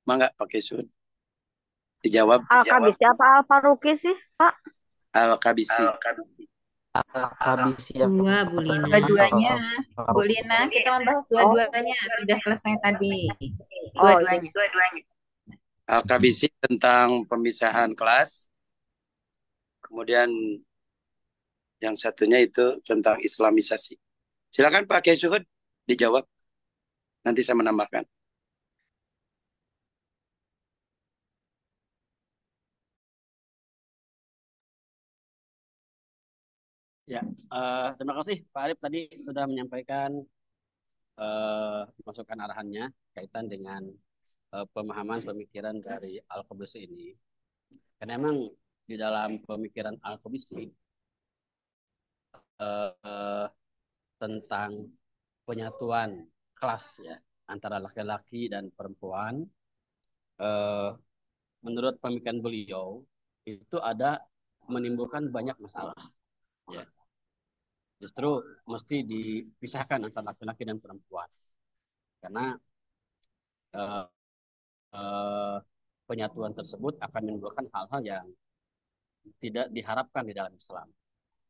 Speaker 8: Mangga pakai Suhud. Dijawab
Speaker 10: Al-Kabisi apa Al-Faruqi sih, Pak?
Speaker 8: Al-Kabisi.
Speaker 5: Al-Kabisi yang
Speaker 9: Dua, Bu Lina.
Speaker 4: Dua-duanya.
Speaker 5: Al-Faruqi.
Speaker 4: Bu Lina, kita membahas
Speaker 10: Oh,
Speaker 4: dua-duanya. Sudah selesai tadi.
Speaker 10: oh iya.
Speaker 4: Dua-duanya.
Speaker 8: Al-Kabisi tentang pemisahan kelas. Kemudian yang satunya itu tentang Islamisasi. Silakan Pak Kiai Suhud dijawab. Nanti saya menambahkan.
Speaker 6: Ya, terima kasih Pak Arif tadi sudah menyampaikan masukan arahannya kaitan dengan pemahaman pemikiran dari Al-Qabisi ini. Karena memang di dalam pemikiran Al-Qabisi tentang penyatuan kelas ya antara laki-laki dan perempuan, menurut pemikiran beliau itu ada menimbulkan banyak masalah. Ya, justru mesti dipisahkan antara laki-laki dan perempuan karena eh, eh, penyatuan tersebut akan menimbulkan hal-hal yang tidak diharapkan di dalam Islam.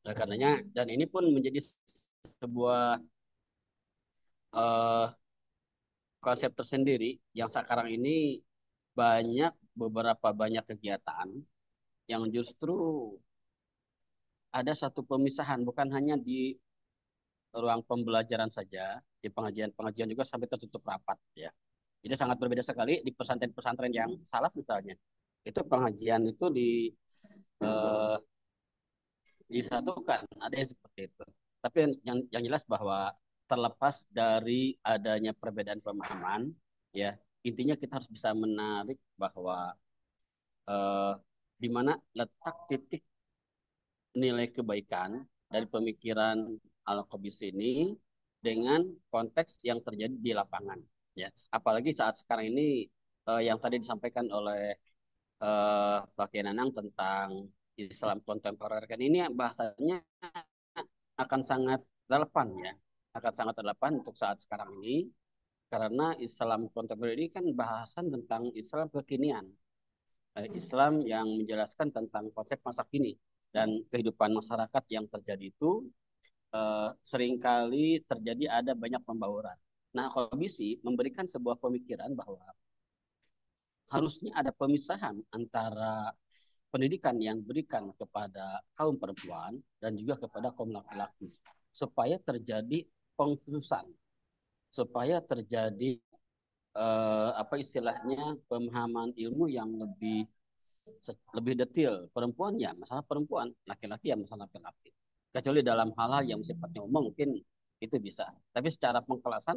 Speaker 6: Oleh karenanya, dan ini pun menjadi sebuah eh, konsep tersendiri yang sekarang ini banyak kegiatan yang justru ada satu pemisahan, bukan hanya di ruang pembelajaran saja, di pengajian-pengajian juga sampai tertutup rapat ya. Jadi sangat berbeda sekali di pesantren-pesantren yang salaf misalnya. Itu pengajian itu eh, disatukan, ada yang seperti itu. Tapi yang jelas bahwa terlepas dari adanya perbedaan pemahaman, ya intinya kita harus bisa menarik bahwa eh, di mana letak titik nilai kebaikan dari pemikiran Al-Qabisi ini dengan konteks yang terjadi di lapangan. Ya, apalagi saat sekarang ini yang tadi disampaikan oleh Pak Kiai Nanang tentang Islam kontemporer kan ini bahasanya akan sangat relevan ya, akan sangat relevan untuk saat sekarang ini karena Islam kontemporer ini kan bahasan tentang Islam kekinian, Islam yang menjelaskan tentang konsep masa kini dan kehidupan masyarakat yang terjadi itu seringkali terjadi ada banyak pembauran. Nah, Al-Qabisi memberikan sebuah pemikiran bahwa harusnya ada pemisahan antara pendidikan yang diberikan kepada kaum perempuan dan juga kepada kaum laki-laki supaya terjadi pengkhususan, supaya terjadi
Speaker 11: apa istilahnya pemahaman ilmu yang lebih detail. Perempuan ya masalah perempuan, laki-laki ya masalah laki-laki. Kecuali dalam hal-hal yang sifatnya umum mungkin itu bisa. Tapi secara pengkelasan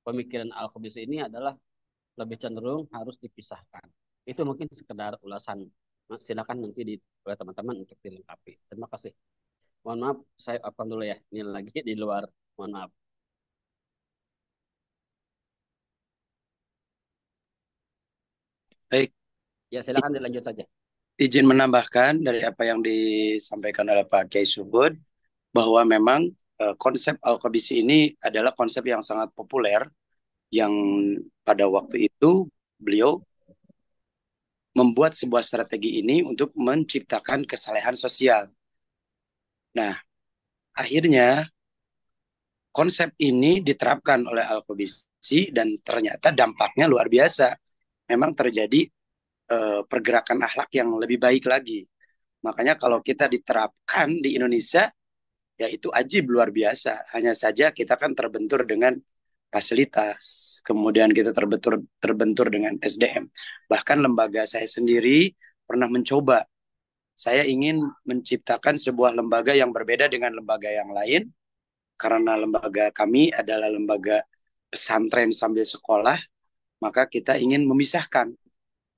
Speaker 11: pemikiran Al-Qabisi ini adalah lebih cenderung harus dipisahkan. Itu mungkin sekedar ulasan. Silakan nanti oleh teman-teman untuk dilengkapi. Terima kasih. Mohon maaf, saya open dulu ya. Ini lagi di luar. Mohon maaf.
Speaker 8: Baik,
Speaker 11: Ya, silakan dilanjut saja.
Speaker 8: izin menambahkan dari apa yang disampaikan oleh Pak Kiai Subud bahwa memang konsep Al-Qabisi ini adalah konsep yang sangat populer yang pada waktu itu beliau membuat sebuah strategi ini untuk menciptakan kesalehan sosial. Nah, akhirnya konsep ini diterapkan oleh Al-Qabisi dan ternyata dampaknya luar biasa. Memang terjadi pergerakan akhlak yang lebih baik lagi. Makanya kalau kita diterapkan di Indonesia, ya itu ajib luar biasa. Hanya saja kita kan terbentur dengan fasilitas, kemudian kita terbentur dengan SDM. Bahkan lembaga saya sendiri pernah mencoba. Saya ingin menciptakan sebuah lembaga yang berbeda dengan lembaga yang lain, karena lembaga kami adalah lembaga pesantren sambil sekolah, maka kita ingin memisahkan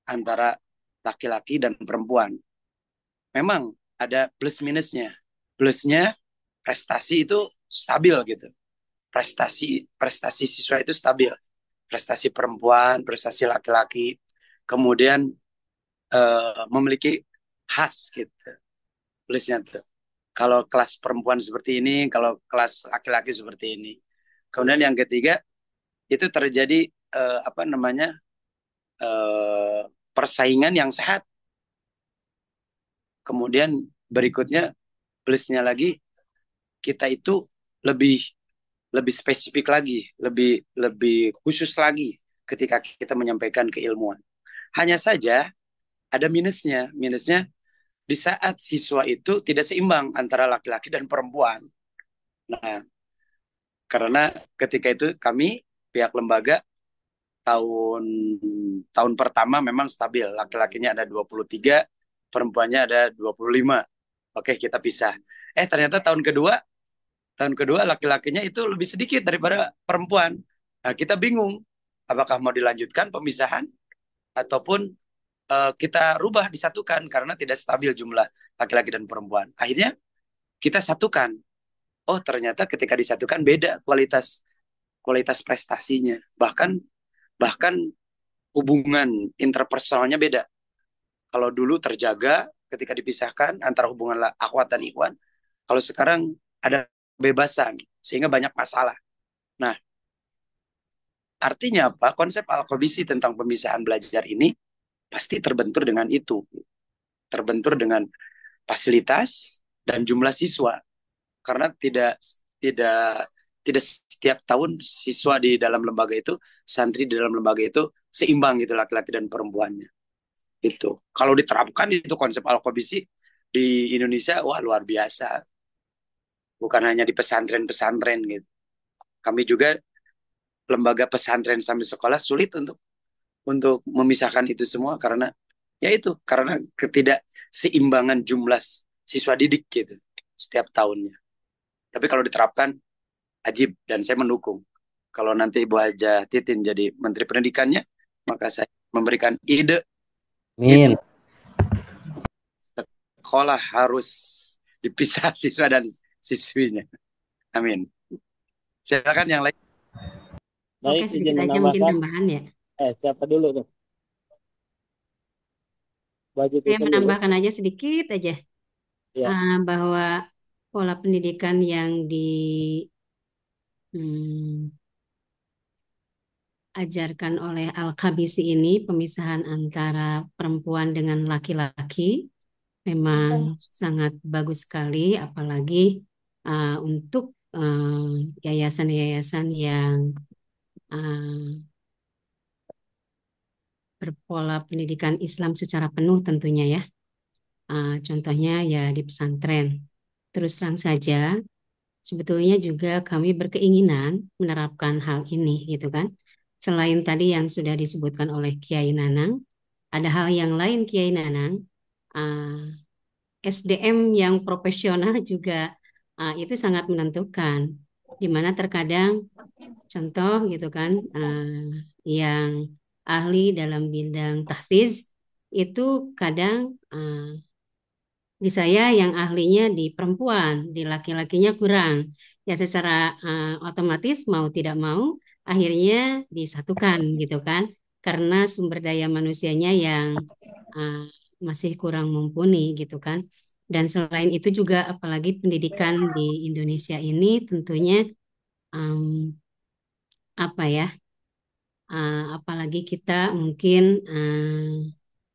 Speaker 8: antara laki-laki dan perempuan. Memang ada plus minusnya. Plusnya prestasi itu stabil gitu. Prestasi siswa itu stabil. Prestasi perempuan, prestasi laki-laki, kemudian memiliki khas gitu. Plusnya tuh. Kalau kelas perempuan seperti ini, kalau kelas laki-laki seperti ini. Kemudian yang ketiga itu terjadi apa namanya persaingan yang sehat. Kemudian berikutnya plusnya lagi kita itu lebih lebih spesifik lagi, lebih lebih khusus lagi ketika kita menyampaikan keilmuan. Hanya saja ada minusnya. Minusnya di saat siswa itu tidak seimbang antara laki-laki dan perempuan. Nah, karena ketika itu kami pihak lembaga tahun tahun pertama memang stabil, laki-lakinya ada 23, perempuannya ada 25. Oke, kita pisah. Ternyata tahun kedua laki-lakinya itu lebih sedikit daripada perempuan. Nah, kita bingung apakah mau dilanjutkan pemisahan ataupun kita rubah disatukan karena tidak stabil jumlah laki-laki dan perempuan. Akhirnya kita satukan. Oh, ternyata ketika disatukan beda kualitas prestasinya. Bahkan hubungan interpersonalnya beda. Kalau dulu terjaga ketika dipisahkan antara hubungan akhwat dan ikhwan, kalau sekarang ada kebebasan sehingga banyak masalah. Nah, artinya apa? Konsep Al-Qabisi tentang pemisahan belajar ini pasti terbentur dengan itu. Terbentur dengan fasilitas dan jumlah siswa. Karena tidak tidak setiap tahun siswa di dalam lembaga itu, santri di dalam lembaga itu seimbang gitu laki-laki dan perempuannya. Itu. Kalau diterapkan itu konsep Al-Qabisi di Indonesia, wah luar biasa. Bukan hanya di pesantren-pesantren gitu. Kami juga lembaga pesantren sambil sekolah sulit untuk memisahkan itu semua karena karena ketidakseimbangan jumlah siswa didik gitu setiap tahunnya. Tapi kalau diterapkan ajib dan saya mendukung. Kalau nanti Ibu Haja Titin jadi Menteri Pendidikannya, maka saya memberikan ide itu
Speaker 1: Amin.
Speaker 8: sekolah harus dipisah siswa dan siswinya. Amin. Silakan yang lain.
Speaker 9: Oke,
Speaker 11: Baik,
Speaker 9: sedikit
Speaker 11: izin
Speaker 9: aja mungkin
Speaker 11: menambahkan.
Speaker 9: tambahan ya.
Speaker 11: Siapa dulu tuh? Baju
Speaker 9: Saya
Speaker 11: Titin dulu.
Speaker 9: menambahkan aja sedikit aja
Speaker 11: Ya.
Speaker 9: bahwa pola pendidikan yang diajarkan oleh Al-Qabisi ini, pemisahan antara perempuan dengan laki-laki, memang sangat bagus sekali, apalagi untuk yayasan-yayasan yang berpola pendidikan Islam secara penuh tentunya ya. Contohnya ya di pesantren. Terus terang saja, sebetulnya juga kami berkeinginan menerapkan hal ini gitu kan. selain tadi yang sudah disebutkan oleh Kiai Nanang, ada hal yang lain Kiai Nanang, uh, SDM yang profesional juga itu sangat menentukan, di mana terkadang contoh gitu kan, yang ahli dalam bidang tahfiz itu kadang di saya yang ahlinya di perempuan, di laki-lakinya kurang. Ya secara otomatis mau tidak mau akhirnya disatukan gitu kan. Karena sumber daya manusianya yang uh, masih kurang mumpuni gitu kan. Dan selain itu juga apalagi pendidikan di Indonesia ini tentunya um, apa ya, apalagi kita mungkin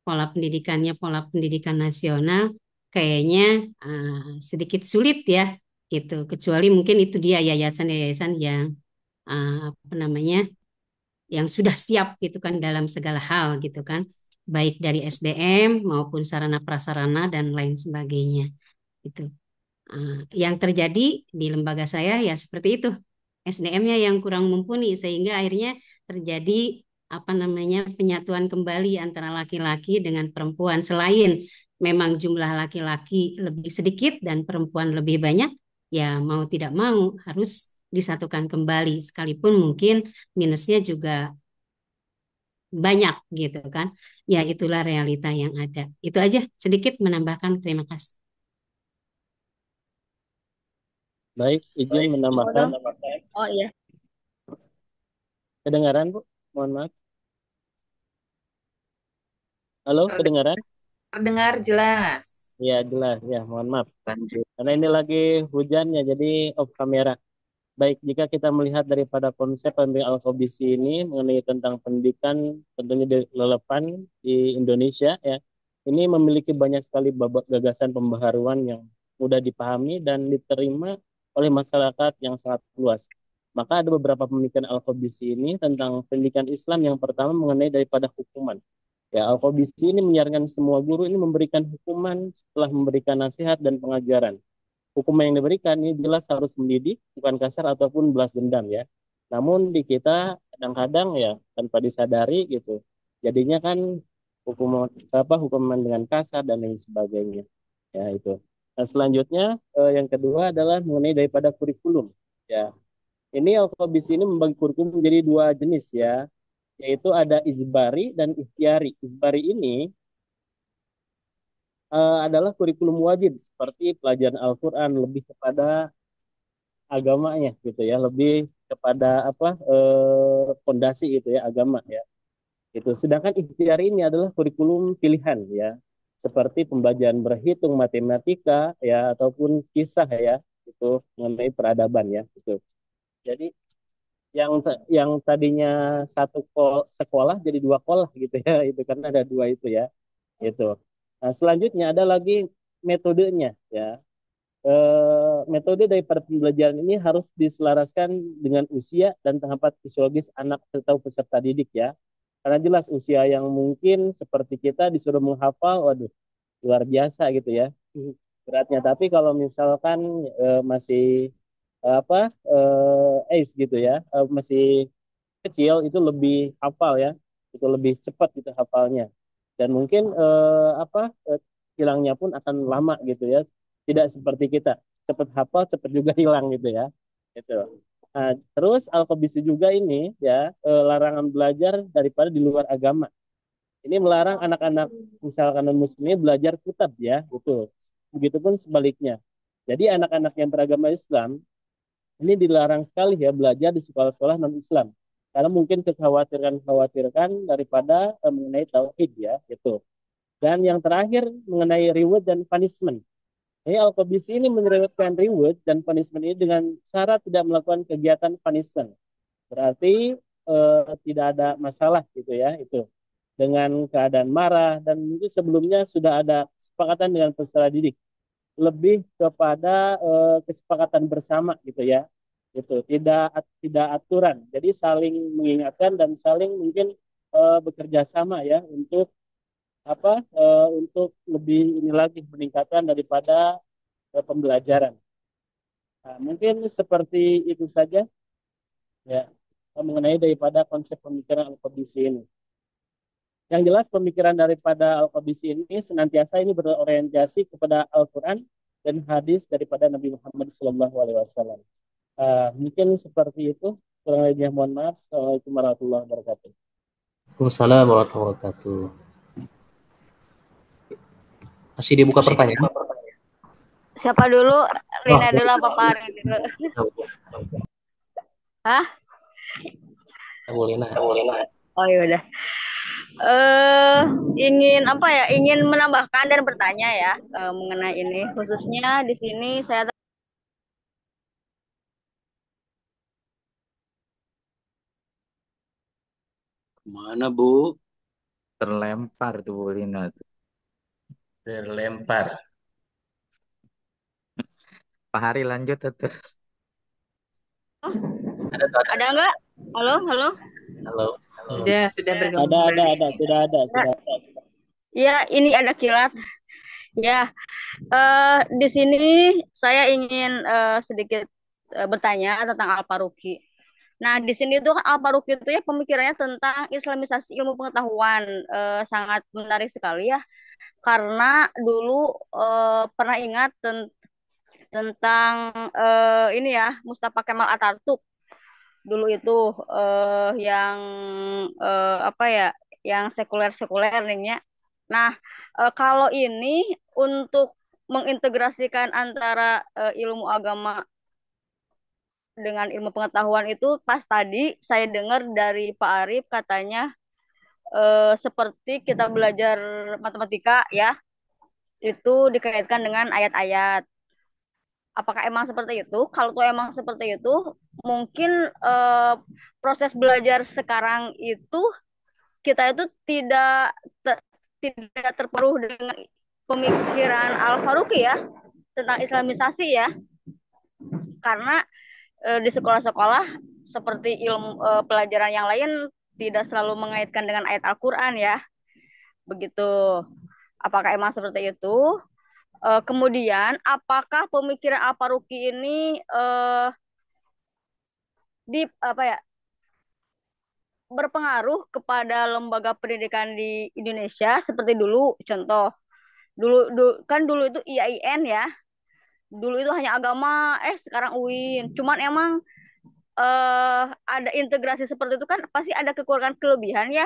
Speaker 9: pola pendidikan nasional kayaknya sedikit sulit ya gitu. Kecuali mungkin itu dia yayasan-yayasan yang apa namanya, yang sudah siap gitu kan dalam segala hal gitu kan, baik dari SDM maupun sarana prasarana dan lain sebagainya gitu. Yang terjadi di lembaga saya ya seperti itu, SDM-nya yang kurang mumpuni sehingga akhirnya terjadi apa namanya, penyatuan kembali antara laki-laki dengan perempuan. Selain memang jumlah laki-laki lebih sedikit dan perempuan lebih banyak, ya mau tidak mau harus disatukan kembali sekalipun mungkin minusnya juga banyak gitu kan. Ya itulah realita yang ada. Itu aja sedikit menambahkan. Terima kasih.
Speaker 12: Baik, izin menambahkan.
Speaker 10: Oh iya.
Speaker 12: Kedengaran, Bu? Mohon maaf. Halo, kedengaran?
Speaker 4: Terdengar jelas.
Speaker 12: Ya, jelas. Ya, mohon maaf. Karena ini lagi hujannya, jadi off kamera. Baik, jika kita melihat daripada konsep pembimbing Al-Khabisi ini mengenai tentang pendidikan tentunya relevan di Indonesia ya. Ini memiliki banyak sekali gagasan pembaharuan yang mudah dipahami dan diterima oleh masyarakat yang sangat luas. Maka ada beberapa pemikiran Al-Khabisi ini tentang pendidikan Islam. Yang pertama mengenai daripada hukuman. Ya, Al-Khabisi ini menyarankan semua guru ini memberikan hukuman setelah memberikan nasihat dan pengajaran. Hukuman yang diberikan ini jelas harus mendidik, bukan kasar ataupun balas dendam ya. Namun di kita kadang-kadang ya tanpa disadari gitu. Jadinya kan hukuman dengan kasar dan lain sebagainya. Ya itu. Nah, selanjutnya yang kedua adalah mengenai daripada kurikulum. Ya, ini Al-Khabisi ini membagi kurikulum menjadi dua jenis ya, yaitu ada izbari dan ikhtiari. Izbari ini adalah kurikulum wajib seperti pelajaran Al-Quran lebih kepada agamanya gitu ya, lebih kepada apa fondasi itu ya agama ya. Itu sedangkan ikhtiar ini adalah kurikulum pilihan ya, seperti pembelajaran berhitung, matematika ya ataupun kisah ya, itu mengenai peradaban ya itu. Jadi yang tadinya sekolah jadi dua sekolah gitu ya, itu karena ada dua itu ya itu. Nah, selanjutnya ada lagi metodenya ya. Metode daripada pembelajaran ini harus diselaraskan dengan usia dan tahapan fisiologis anak atau peserta didik ya. Karena jelas usia yang mungkin seperti kita disuruh menghafal, waduh, luar biasa gitu ya beratnya. Tapi kalau misalkan masih age gitu ya, masih kecil itu lebih hafal ya, itu lebih cepat gitu hafalnya. Dan mungkin hilangnya pun akan lama gitu ya. Tidak seperti kita, cepat hafal, cepat juga hilang gitu ya. Itu. Nah, terus Al-Khabisi juga ini ya larangan belajar daripada di luar agama. Ini melarang anak-anak misalkan non-muslim belajar kitab ya, itu. Begitupun sebaliknya. Jadi anak-anak yang beragama Islam ini dilarang sekali ya belajar di sekolah-sekolah non-Islam. Karena mungkin kekhawatiran daripada mengenai tauhid ya, gitu. Dan yang terakhir mengenai reward dan punishment. Ini Al-Qabisi ini menyebutkan reward dan punishment ini dengan syarat tidak melakukan kegiatan punishment. Berarti tidak ada masalah gitu ya itu. Dengan keadaan marah dan mungkin sebelumnya sudah ada kesepakatan dengan peserta didik. Lebih kepada kesepakatan bersama gitu ya. Itu tidak aturan. Jadi saling mengingatkan dan saling mungkin bekerja sama ya untuk lebih ini lagi meningkatkan daripada pembelajaran. Nah, mungkin seperti itu saja ya. mengenai daripada konsep pemikiran Al-Qabisi ini. Yang jelas pemikiran daripada Al-Qabisi ini senantiasa ini berorientasi kepada Al-Quran dan hadis daripada Nabi Muhammad SAW. Mungkin seperti itu. Kurang lebihnya mohon maaf. Assalamualaikum warahmatullahi wabarakatuh.
Speaker 1: Waalaikumsalam warahmatullahi wabarakatuh. Masih dibuka pertanyaan?
Speaker 10: Siapa dulu? Rina
Speaker 1: Wah,
Speaker 10: dulu apa Pak Ari dulu? Hah?
Speaker 1: boleh lah.
Speaker 10: Oh ya udah. Ingin apa ya? Ingin menambahkan dan bertanya ya mengenai ini. Khususnya di sini saya
Speaker 8: Mana Bu?
Speaker 13: Terlempar tuh Bu Lina tuh.
Speaker 3: Terlempar.
Speaker 13: Pak Hari lanjut tuh.
Speaker 10: ada nggak? Halo, halo.
Speaker 1: Halo.
Speaker 4: Sudah bergabung
Speaker 12: Ada, sudah ada.
Speaker 10: Ya, ini ada kilat. Ya, di sini saya ingin sedikit bertanya tentang Al-Faruqi. Nah, di sini tuh Al-Faruqi itu ya pemikirannya tentang Islamisasi ilmu pengetahuan sangat menarik sekali ya. Karena dulu pernah ingat tentang ini ya Mustafa Kemal Atatürk dulu itu yang apa ya, yang sekuler-sekuler nih ya. Nah, kalau ini untuk mengintegrasikan antara ilmu agama dengan ilmu pengetahuan itu pas tadi saya dengar dari Pak Arif katanya seperti kita belajar matematika ya, itu dikaitkan dengan ayat-ayat. Apakah emang seperti itu? Kalau tuh emang seperti itu, mungkin proses belajar sekarang itu kita itu tidak terpengaruh dengan pemikiran Al-Faruqi ya tentang Islamisasi ya, karena di sekolah-sekolah seperti ilmu pelajaran yang lain tidak selalu mengaitkan dengan ayat Al-Quran ya, begitu. Apakah emang seperti itu? Kemudian apakah pemikiran Al-Faruqi ini di apa ya, berpengaruh kepada lembaga pendidikan di Indonesia seperti dulu? Contoh dulu itu IAIN ya, dulu itu hanya agama, sekarang UIN. Cuman emang ada integrasi seperti itu kan pasti ada kekurangan kelebihan ya.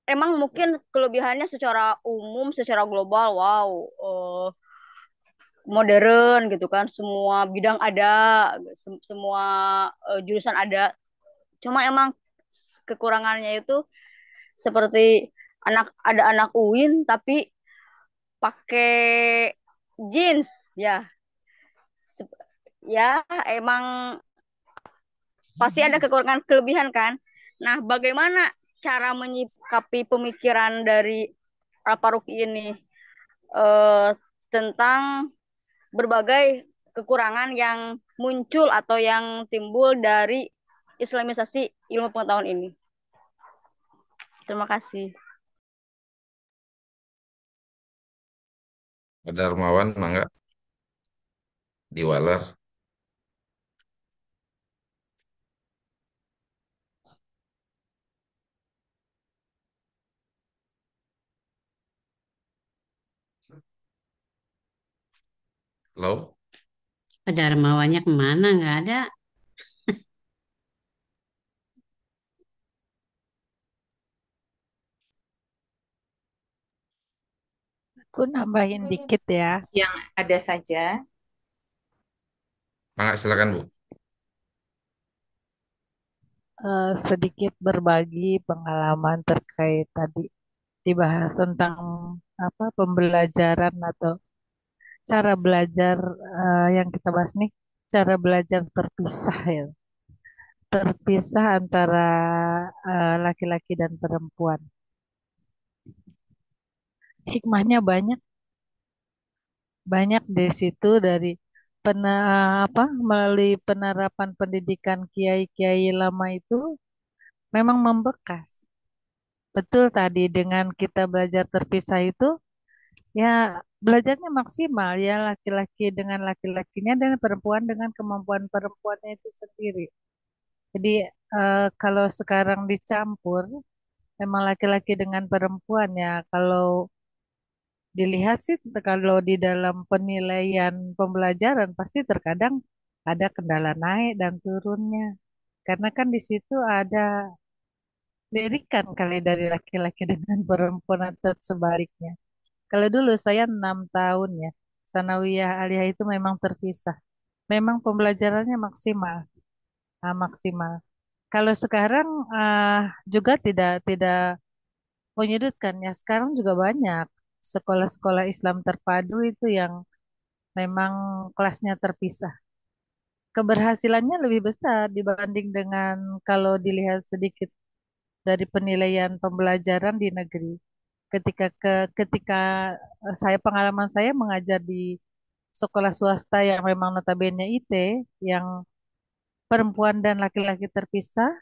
Speaker 10: Emang mungkin kelebihannya secara umum, secara global, wow, modern gitu kan, semua bidang ada, semua jurusan ada. Cuma emang kekurangannya itu seperti ada anak UIN tapi pakai jeans ya. Ya, emang pasti ada kekurangan kelebihan kan. Nah, bagaimana cara menyikapi pemikiran dari Al-Faruqi ini tentang berbagai kekurangan yang muncul atau yang timbul dari Islamisasi ilmu pengetahuan ini? Terima kasih.
Speaker 3: Ada Darmawan, mangga. Diwaler. Halo.
Speaker 9: Ada Darmawannya kemana? Nggak ada.
Speaker 14: Aku nambahin dikit ya.
Speaker 4: Yang ada saja.
Speaker 3: Mangga, silakan Bu.
Speaker 14: Sedikit berbagi pengalaman terkait tadi dibahas tentang apa pembelajaran atau cara belajar yang kita bahas nih, cara belajar terpisah ya, terpisah antara laki-laki dan perempuan. Hikmahnya banyak, banyak di situ dari melalui penerapan pendidikan kiai-kiai lama itu memang membekas. Betul tadi dengan kita belajar terpisah itu ya belajarnya maksimal ya, laki-laki dengan laki-lakinya dan perempuan dengan kemampuan perempuannya itu sendiri. Jadi kalau sekarang dicampur, memang laki-laki dengan perempuan ya. Kalau dilihat sih, kalau di dalam penilaian pembelajaran pasti terkadang ada kendala naik dan turunnya. Karena kan di situ ada lirikan kali dari laki-laki dengan perempuan atau sebaliknya. Kalau dulu saya 6 tahun ya, Sanawiyah Aliyah itu memang terpisah. Memang pembelajarannya maksimal, maksimal. Kalau sekarang juga tidak menyudutkan ya. Sekarang juga banyak sekolah-sekolah Islam terpadu itu yang memang kelasnya terpisah. Keberhasilannya lebih besar dibanding dengan kalau dilihat sedikit dari penilaian pembelajaran di negeri. Ketika saya pengalaman saya mengajar di sekolah swasta yang memang notabene IT, yang perempuan dan laki-laki terpisah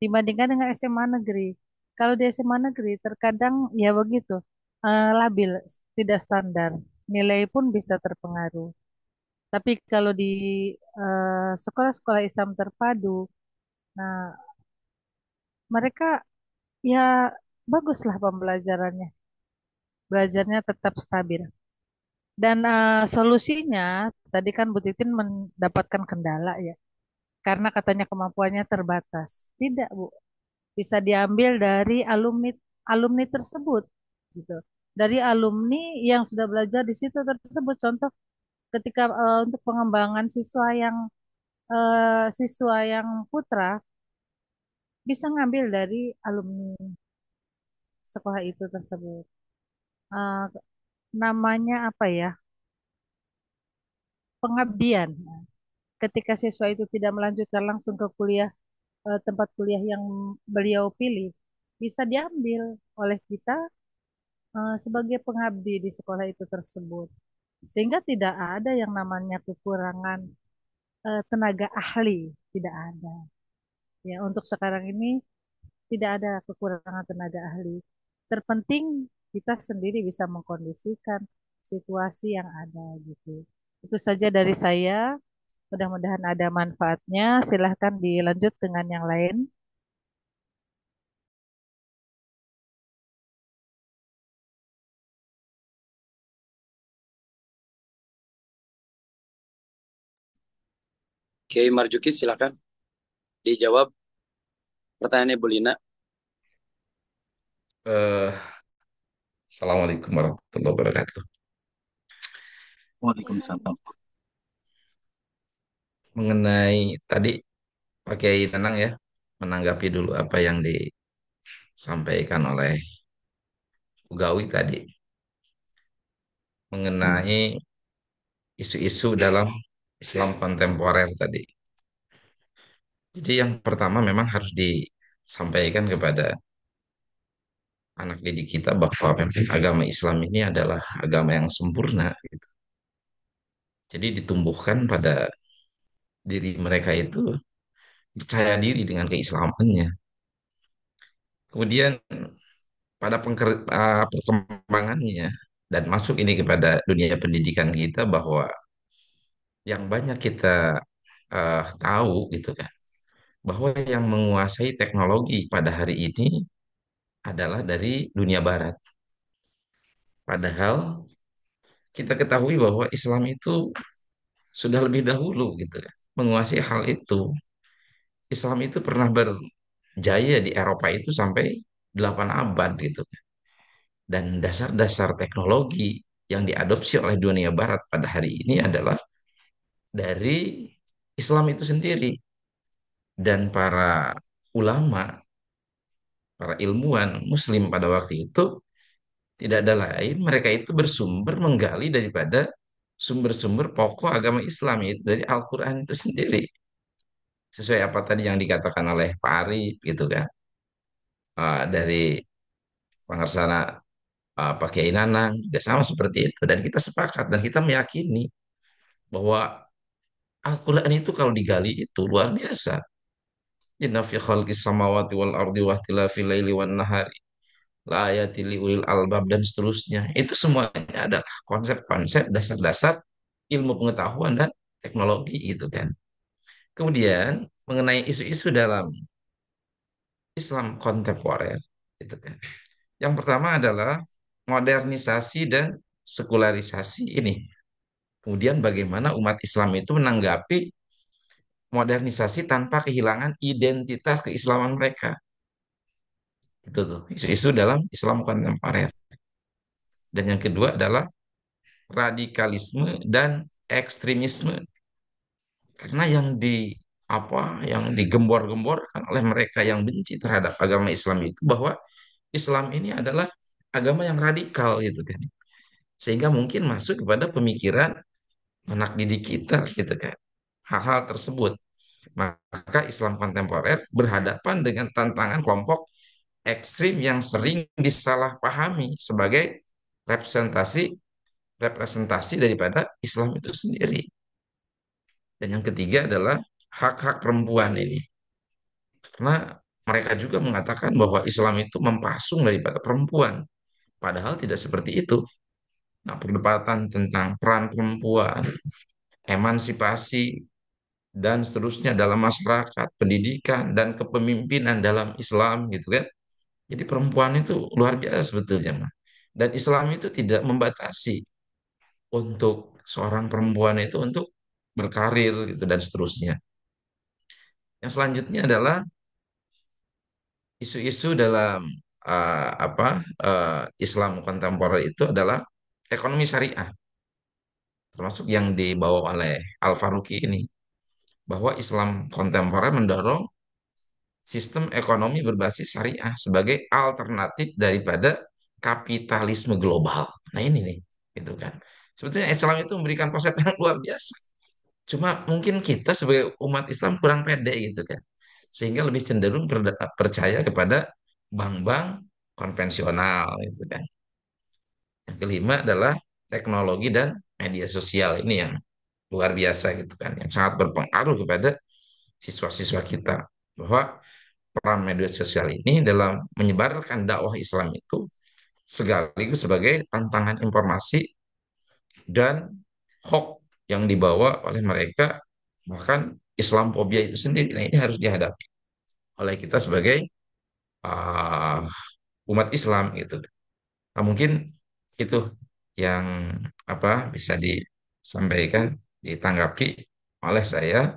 Speaker 14: dibandingkan dengan SMA negeri. Kalau di SMA negeri terkadang ya begitu, labil, tidak standar, nilai pun bisa terpengaruh. Tapi kalau di sekolah-sekolah Islam terpadu, nah mereka ya baguslah pembelajarannya, belajarnya tetap stabil. Dan solusinya tadi kan Bu Titin mendapatkan kendala ya, karena katanya kemampuannya terbatas. Tidak, Bu. Bisa diambil dari alumni alumni tersebut gitu. Dari alumni yang sudah belajar di situ tersebut. Contoh ketika untuk pengembangan siswa yang putra bisa ngambil dari alumni sekolah itu tersebut. Eh, Namanya apa ya? Pengabdian. Ketika siswa itu tidak melanjutkan langsung ke kuliah, tempat kuliah yang beliau pilih, bisa diambil oleh kita sebagai pengabdi di sekolah itu tersebut. Sehingga tidak ada yang namanya kekurangan tenaga ahli, tidak ada. Ya, untuk sekarang ini tidak ada kekurangan tenaga ahli. Terpenting kita sendiri bisa mengkondisikan situasi yang ada gitu. Itu saja dari saya. Mudah-mudahan ada manfaatnya. Silahkan dilanjut dengan yang lain.
Speaker 8: Oke, Marjuki silakan dijawab pertanyaan Ibu Lina.
Speaker 3: Eh, Assalamualaikum warahmatullahi wabarakatuh.
Speaker 5: Waalaikumsalam.
Speaker 3: Mengenai tadi Pak Kiai Nanang ya, menanggapi dulu apa yang disampaikan oleh Ugawi tadi mengenai isu-isu dalam Islam kontemporer tadi. Jadi yang pertama memang harus disampaikan kepada anak didik kita bahwa memang agama Islam ini adalah agama yang sempurna gitu. Jadi ditumbuhkan pada diri mereka itu percaya diri dengan keislamannya. Kemudian pada perkembangannya dan masuk ini kepada dunia pendidikan kita bahwa yang banyak kita tahu gitu kan bahwa yang menguasai teknologi pada hari ini adalah dari dunia barat. Padahal kita ketahui bahwa Islam itu sudah lebih dahulu gitu kan menguasai hal itu. Islam itu pernah berjaya di Eropa itu sampai 8 abad gitu. Dan dasar-dasar teknologi yang diadopsi oleh dunia barat pada hari ini adalah dari Islam itu sendiri. Dan para ulama, para ilmuwan muslim pada waktu itu tidak ada lain, mereka itu bersumber menggali daripada sumber-sumber pokok agama Islam, yaitu dari Al-Quran itu sendiri. Sesuai apa tadi yang dikatakan oleh Pak Arif gitu kan. Dari Pangarsana Pak Kiai Nanang juga sama seperti itu. Dan kita sepakat dan kita meyakini bahwa Al-Quran itu kalau digali itu luar biasa. Inna fi khalqis samawati wal ardi wa ikhtilafil laili wan nahari la ayati li ulil albab dan seterusnya. Itu semuanya adalah konsep-konsep dasar-dasar ilmu pengetahuan dan teknologi gitu kan. Kemudian mengenai isu-isu dalam Islam kontemporer, gitu kan. Yang pertama adalah modernisasi dan sekularisasi ini. Kemudian bagaimana umat Islam itu menanggapi modernisasi tanpa kehilangan identitas keislaman mereka. Itu tuh isu-isu dalam Islam kontemporer. Dan yang kedua adalah radikalisme dan ekstremisme. Karena yang digembor-gemborkan oleh mereka yang benci terhadap agama Islam itu bahwa Islam ini adalah agama yang radikal gitu kan. Sehingga mungkin masuk kepada pemikiran anak didik kita gitu kan. Hal-hal tersebut. Maka Islam kontemporer berhadapan dengan tantangan kelompok ekstrim yang sering disalahpahami sebagai representasi representasi daripada Islam itu sendiri. Dan yang ketiga adalah hak-hak perempuan ini. Karena mereka juga mengatakan bahwa Islam itu mempasung daripada perempuan. Padahal tidak seperti itu. Nah, perdebatan tentang peran perempuan, emansipasi, dan seterusnya dalam masyarakat, pendidikan, dan kepemimpinan dalam Islam gitu kan. Jadi perempuan itu luar biasa sebetulnya, Mas. Dan Islam itu tidak membatasi untuk seorang perempuan itu untuk berkarir gitu dan seterusnya. Yang selanjutnya adalah isu-isu dalam Islam kontemporer itu adalah ekonomi syariah, termasuk yang dibawa oleh Al-Faruqi ini, bahwa Islam kontemporer mendorong sistem ekonomi berbasis syariah sebagai alternatif daripada kapitalisme global. Nah ini nih, gitu kan. Sebetulnya Islam itu memberikan konsep yang luar biasa. Cuma mungkin kita sebagai umat Islam kurang pede gitu kan. Sehingga lebih cenderung percaya kepada bank-bank konvensional gitu kan. Yang kelima adalah teknologi dan media sosial ini yang luar biasa gitu kan, yang sangat berpengaruh kepada siswa-siswa kita, bahwa peran media sosial ini dalam menyebarkan dakwah Islam itu sekaligus sebagai tantangan informasi dan hoax yang dibawa oleh mereka, bahkan Islamophobia itu sendiri. Nah, ini harus dihadapi oleh kita sebagai uh, umat Islam gitu. Nah, mungkin itu yang bisa disampaikan, ditanggapi oleh saya,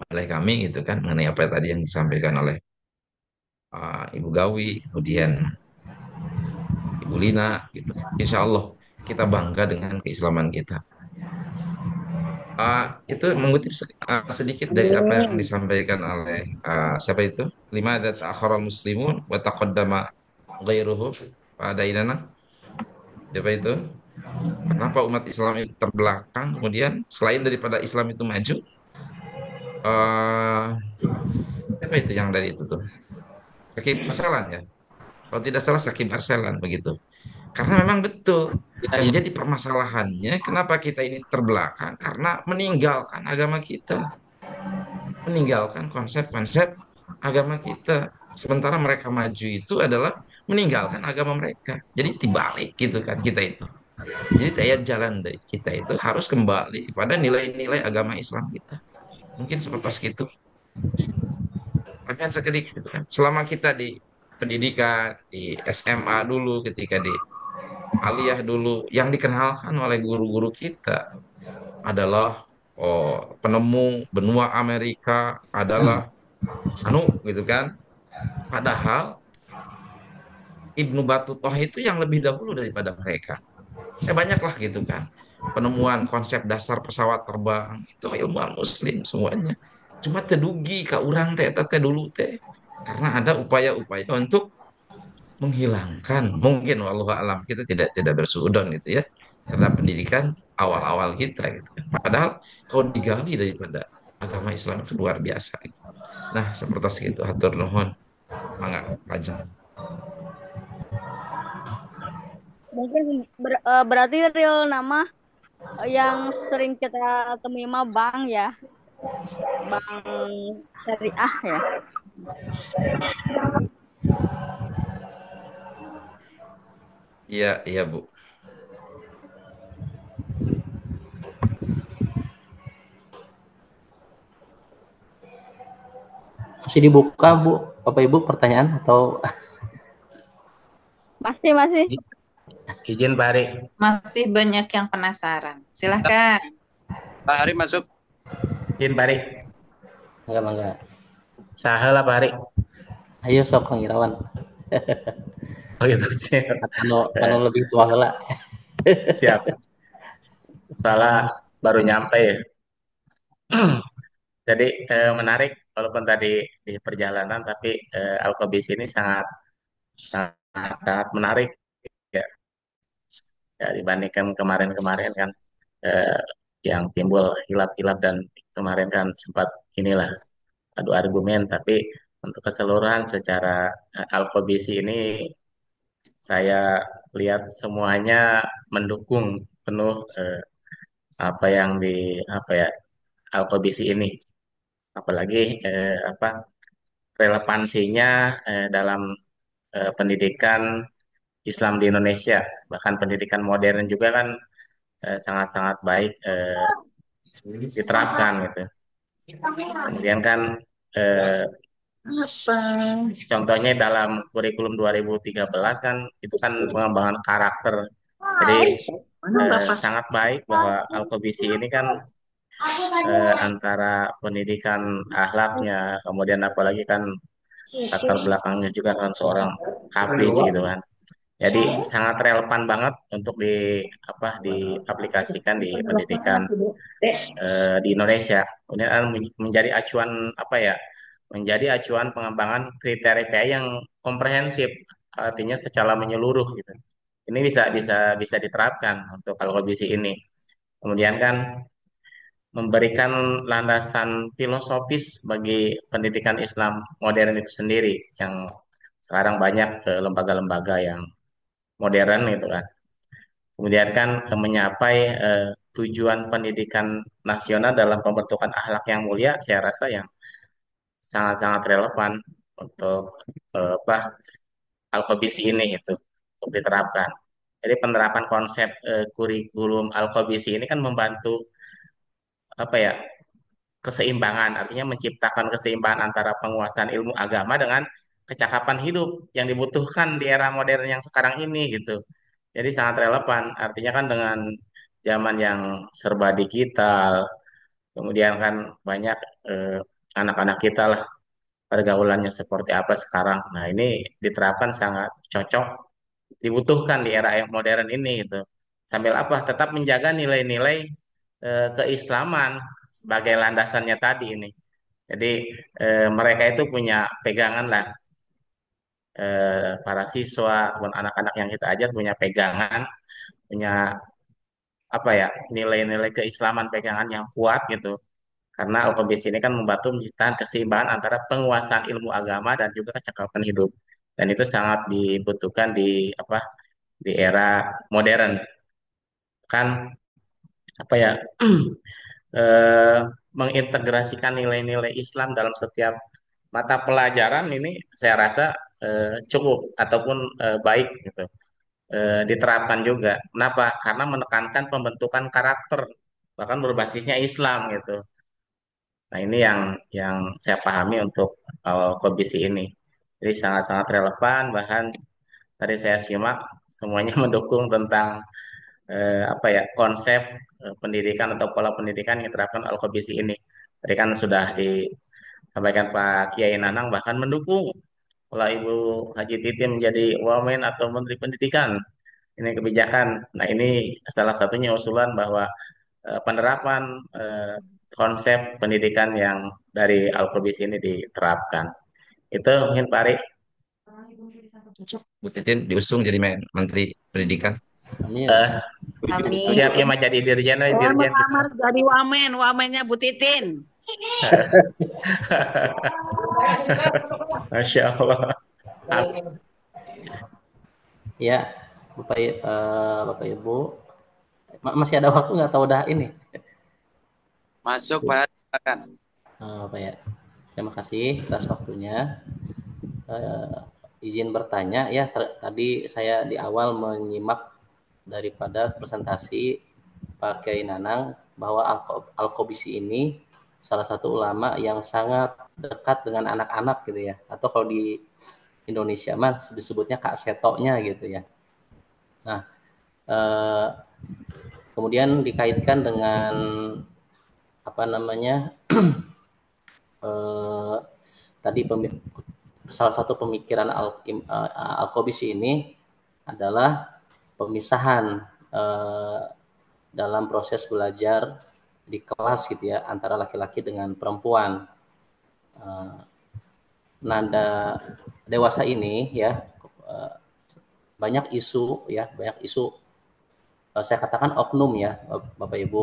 Speaker 3: oleh kami gitu kan, mengenai apa tadi yang disampaikan oleh Ibu Gawi, kemudian Ibu Lina gitu. Insya Allah kita bangga dengan keislaman kita. Itu mengutip sedikit dari apa yang
Speaker 7: Amin.
Speaker 3: disampaikan oleh siapa itu? Lima ada ta'akharal muslimun wa taqaddama ghairuhu. Pada inana, siapa itu? Kenapa umat Islam itu terbelakang? Kemudian selain daripada Islam itu maju, eh apa itu yang dari itu tuh? Sakim Arsalan ya? Kalau tidak salah Sakim Arsalan begitu. Karena memang betul
Speaker 8: Ya,
Speaker 3: yang
Speaker 8: ya.
Speaker 3: jadi permasalahannya kenapa kita ini terbelakang karena meninggalkan agama kita, meninggalkan konsep-konsep agama kita. Sementara mereka maju itu adalah meninggalkan agama mereka. Jadi dibalik gitu kan kita itu. Jadi kayak jalan dari kita itu harus kembali pada nilai-nilai agama Islam kita. Mungkin seperti itu. Tapi kan sekedik gitu kan. Selama kita di pendidikan, di SMA dulu, ketika di aliyah dulu, yang dikenalkan oleh guru-guru kita adalah penemu benua Amerika adalah gitu kan. Padahal Ibnu Battuta itu yang lebih dahulu daripada mereka. Banyaklah gitu kan. Penemuan konsep dasar pesawat terbang itu ilmuwan muslim semuanya. Cuma tedugi ka urang teh teh dulu teh. Karena ada upaya-upaya untuk menghilangkan, mungkin wallahu alam, kita tidak bersuudon gitu ya terhadap pendidikan awal-awal kita gitu kan. Padahal kalau digali daripada agama Islam itu luar biasa. Nah, seperti itu hatur nuhun. Mangga pajang.
Speaker 10: Mungkin berarti real nama yang sering kita temui mah bank ya, bank syariah ya.
Speaker 3: Iya, iya Bu.
Speaker 1: Masih dibuka, Bu, Bapak Ibu, pertanyaan atau
Speaker 10: Masih, masih.
Speaker 3: izin Pak Ari?
Speaker 4: Masih banyak yang penasaran. Silahkan.
Speaker 8: Pak Ari masuk.
Speaker 3: Izin Pak Ari.
Speaker 1: enggak?
Speaker 3: Sahalah Pak Ari.
Speaker 1: Ayo sok Kang Irawan.
Speaker 3: Oh gitu sih.
Speaker 1: Anu lebih tua heula.
Speaker 3: Siap. Salah baru nyampe ya. Jadi menarik walaupun tadi di perjalanan tapi Alkobis ini sangat sangat sangat menarik ya, ya dibandingkan kemarin-kemarin kan eh, yang timbul hilap-hilap dan kemarin kan sempat inilah adu argumen tapi untuk keseluruhan secara Alkobis ini saya lihat semuanya mendukung penuh apa yang di apa ya Alkobisi ini apalagi apa relevansinya dalam pendidikan Islam di Indonesia bahkan pendidikan modern juga kan sangat-sangat baik diterapkan gitu. Kemudian kan eh, contohnya dalam kurikulum 2013 kan itu kan pengembangan karakter. Jadi sangat baik bahwa Alkobisi ini kan antara pendidikan akhlaknya, kemudian apalagi kan latar belakangnya juga kan seorang kaprij gitu kan. Jadi sangat relevan banget untuk diaplikasikan di pendidikan di Indonesia. Kemudian menjadi acuan apa ya? Menjadi acuan pengembangan kriteria yang komprehensif, artinya secara menyeluruh gitu. Ini bisa bisa bisa diterapkan untuk alkobisi ini. Kemudian kan memberikan landasan filosofis bagi pendidikan Islam modern itu sendiri yang sekarang banyak lembaga-lembaga yang modern gitu kan. Kemudian kan menyapai tujuan pendidikan nasional dalam pembentukan akhlak yang mulia, saya rasa yang sangat-sangat relevan untuk apa Alkobisi ini itu untuk diterapkan. Jadi penerapan konsep kurikulum Alkobisi ini kan membantu apa ya keseimbangan, artinya menciptakan keseimbangan antara penguasaan ilmu agama dengan kecakapan hidup yang dibutuhkan di era modern yang sekarang ini gitu. Jadi sangat relevan, artinya kan dengan zaman yang serba digital, kemudian kan banyak eh, anak-anak kita lah pergaulannya seperti apa sekarang. Nah ini diterapkan sangat cocok, dibutuhkan di era yang modern ini gitu. Sambil apa? Tetap menjaga nilai-nilai keislaman sebagai landasannya tadi ini. Jadi mereka itu punya pegangan lah para siswa dan anak-anak yang kita ajar punya pegangan, punya apa ya nilai-nilai keislaman pegangan yang kuat gitu. Karena OKBS ini kan membantu menciptakan keseimbangan antara penguasaan ilmu agama dan juga kecakapan hidup. Dan itu sangat dibutuhkan di apa di era modern. Kan apa ya eh, mengintegrasikan nilai-nilai Islam dalam setiap mata pelajaran ini saya rasa cukup ataupun baik gitu diterapkan juga. Kenapa? Karena menekankan pembentukan karakter bahkan berbasisnya Islam gitu. Nah ini yang saya pahami untuk kondisi ini. Jadi sangat-sangat relevan. Bahkan tadi saya simak semuanya mendukung tentang apa ya konsep pendidikan atau pola pendidikan yang diterapkan Al-Kobisi ini. Tadi kan sudah disampaikan Pak Kiai Nanang bahkan mendukung pola Ibu Haji Titi menjadi wamen atau Menteri Pendidikan. Ini kebijakan. Nah ini salah satunya usulan bahwa penerapan konsep pendidikan yang dari Al-Kobisi ini diterapkan. Itu mungkin Pak Ari. Bu Titin diusung jadi Menteri Pendidikan.
Speaker 1: Amin.
Speaker 4: Amin.
Speaker 3: Siap ya mau jadi dirjen,
Speaker 7: Saya
Speaker 3: dirjen kita.
Speaker 7: melamar jadi wamennya Bu Titin.
Speaker 3: Masya Allah.
Speaker 1: Ya, Bapak Ibu, masih ada waktu nggak tahu udah ini?
Speaker 8: Masuk Pak Ari, silakan.
Speaker 1: Pak ya, terima kasih atas waktunya. Izin bertanya ya, tadi saya di awal menyimak daripada presentasi Pak Kiai Nanang bahwa Alkobisi ini salah satu ulama yang sangat dekat dengan anak-anak gitu ya, atau kalau di Indonesia mah disebutnya Kak Setoknya gitu ya. Nah, kemudian dikaitkan dengan apa namanya tadi salah satu pemikiran Al-Qabisi ini adalah pemisahan dalam proses belajar di kelas gitu ya antara laki-laki dengan perempuan. Nada dewasa ini ya banyak isu saya katakan oknum ya Bapak Ibu,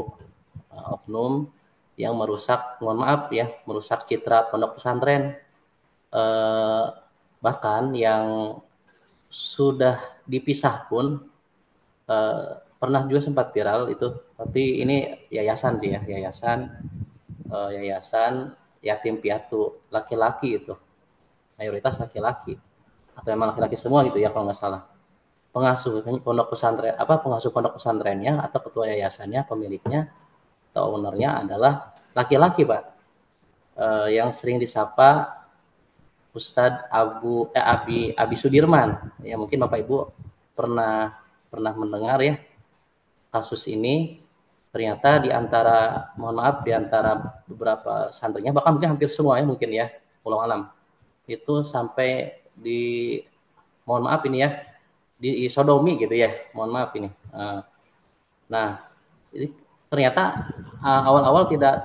Speaker 1: oknum yang merusak, mohon maaf ya, merusak citra pondok pesantren, bahkan yang sudah dipisah pun pernah juga sempat viral itu, tapi ini yayasan sih ya, yayasan yatim piatu laki-laki itu, mayoritas laki-laki atau memang laki-laki semua gitu ya kalau nggak salah. Pengasuh pondok pesantrennya atau ketua yayasannya, pemiliknya atau ownernya adalah laki-laki Pak, yang sering disapa Ustadz Abi Sudirman ya, mungkin Bapak Ibu pernah mendengar ya kasus ini. Ternyata di antara beberapa santrinya, bahkan mungkin hampir semua ya mungkin ya, wallahu alam, itu sampai di, mohon maaf ini ya, di sodomi gitu ya, mohon maaf ini. Nah, ini ternyata awal-awal tidak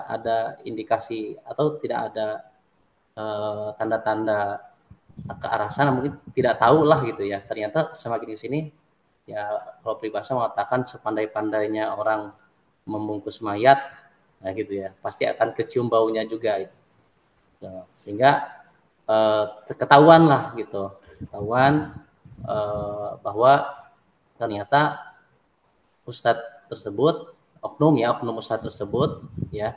Speaker 1: ada indikasi atau tidak ada tanda-tanda ke arah sana, mungkin tidak tahu lah gitu ya. Ternyata semakin di sini ya, kalau peribahasa mengatakan sepandai-pandainya orang membungkus mayat, nah gitu ya, pasti akan kecium baunya juga gitu. Sehingga ketahuan lah gitu, bahwa ternyata Ustadz tersebut, oknum Ustadz tersebut ya,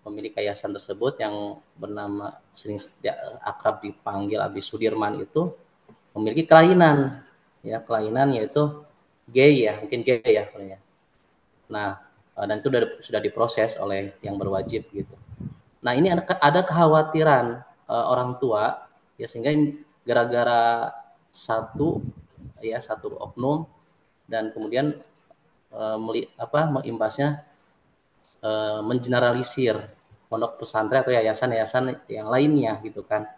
Speaker 1: pemilik yayasan tersebut yang bernama sering akrab dipanggil Abi Sudirman itu memiliki kelainan yaitu gay ya, mungkin gay ya. Nah, dan itu sudah diproses oleh yang berwajib gitu. Nah, ini ada kekhawatiran orang tua ya, sehingga gara-gara satu oknum dan kemudian mengimbasnya mengeneralisir pondok pesantren atau yayasan-yayasan yang lainnya gitu kan.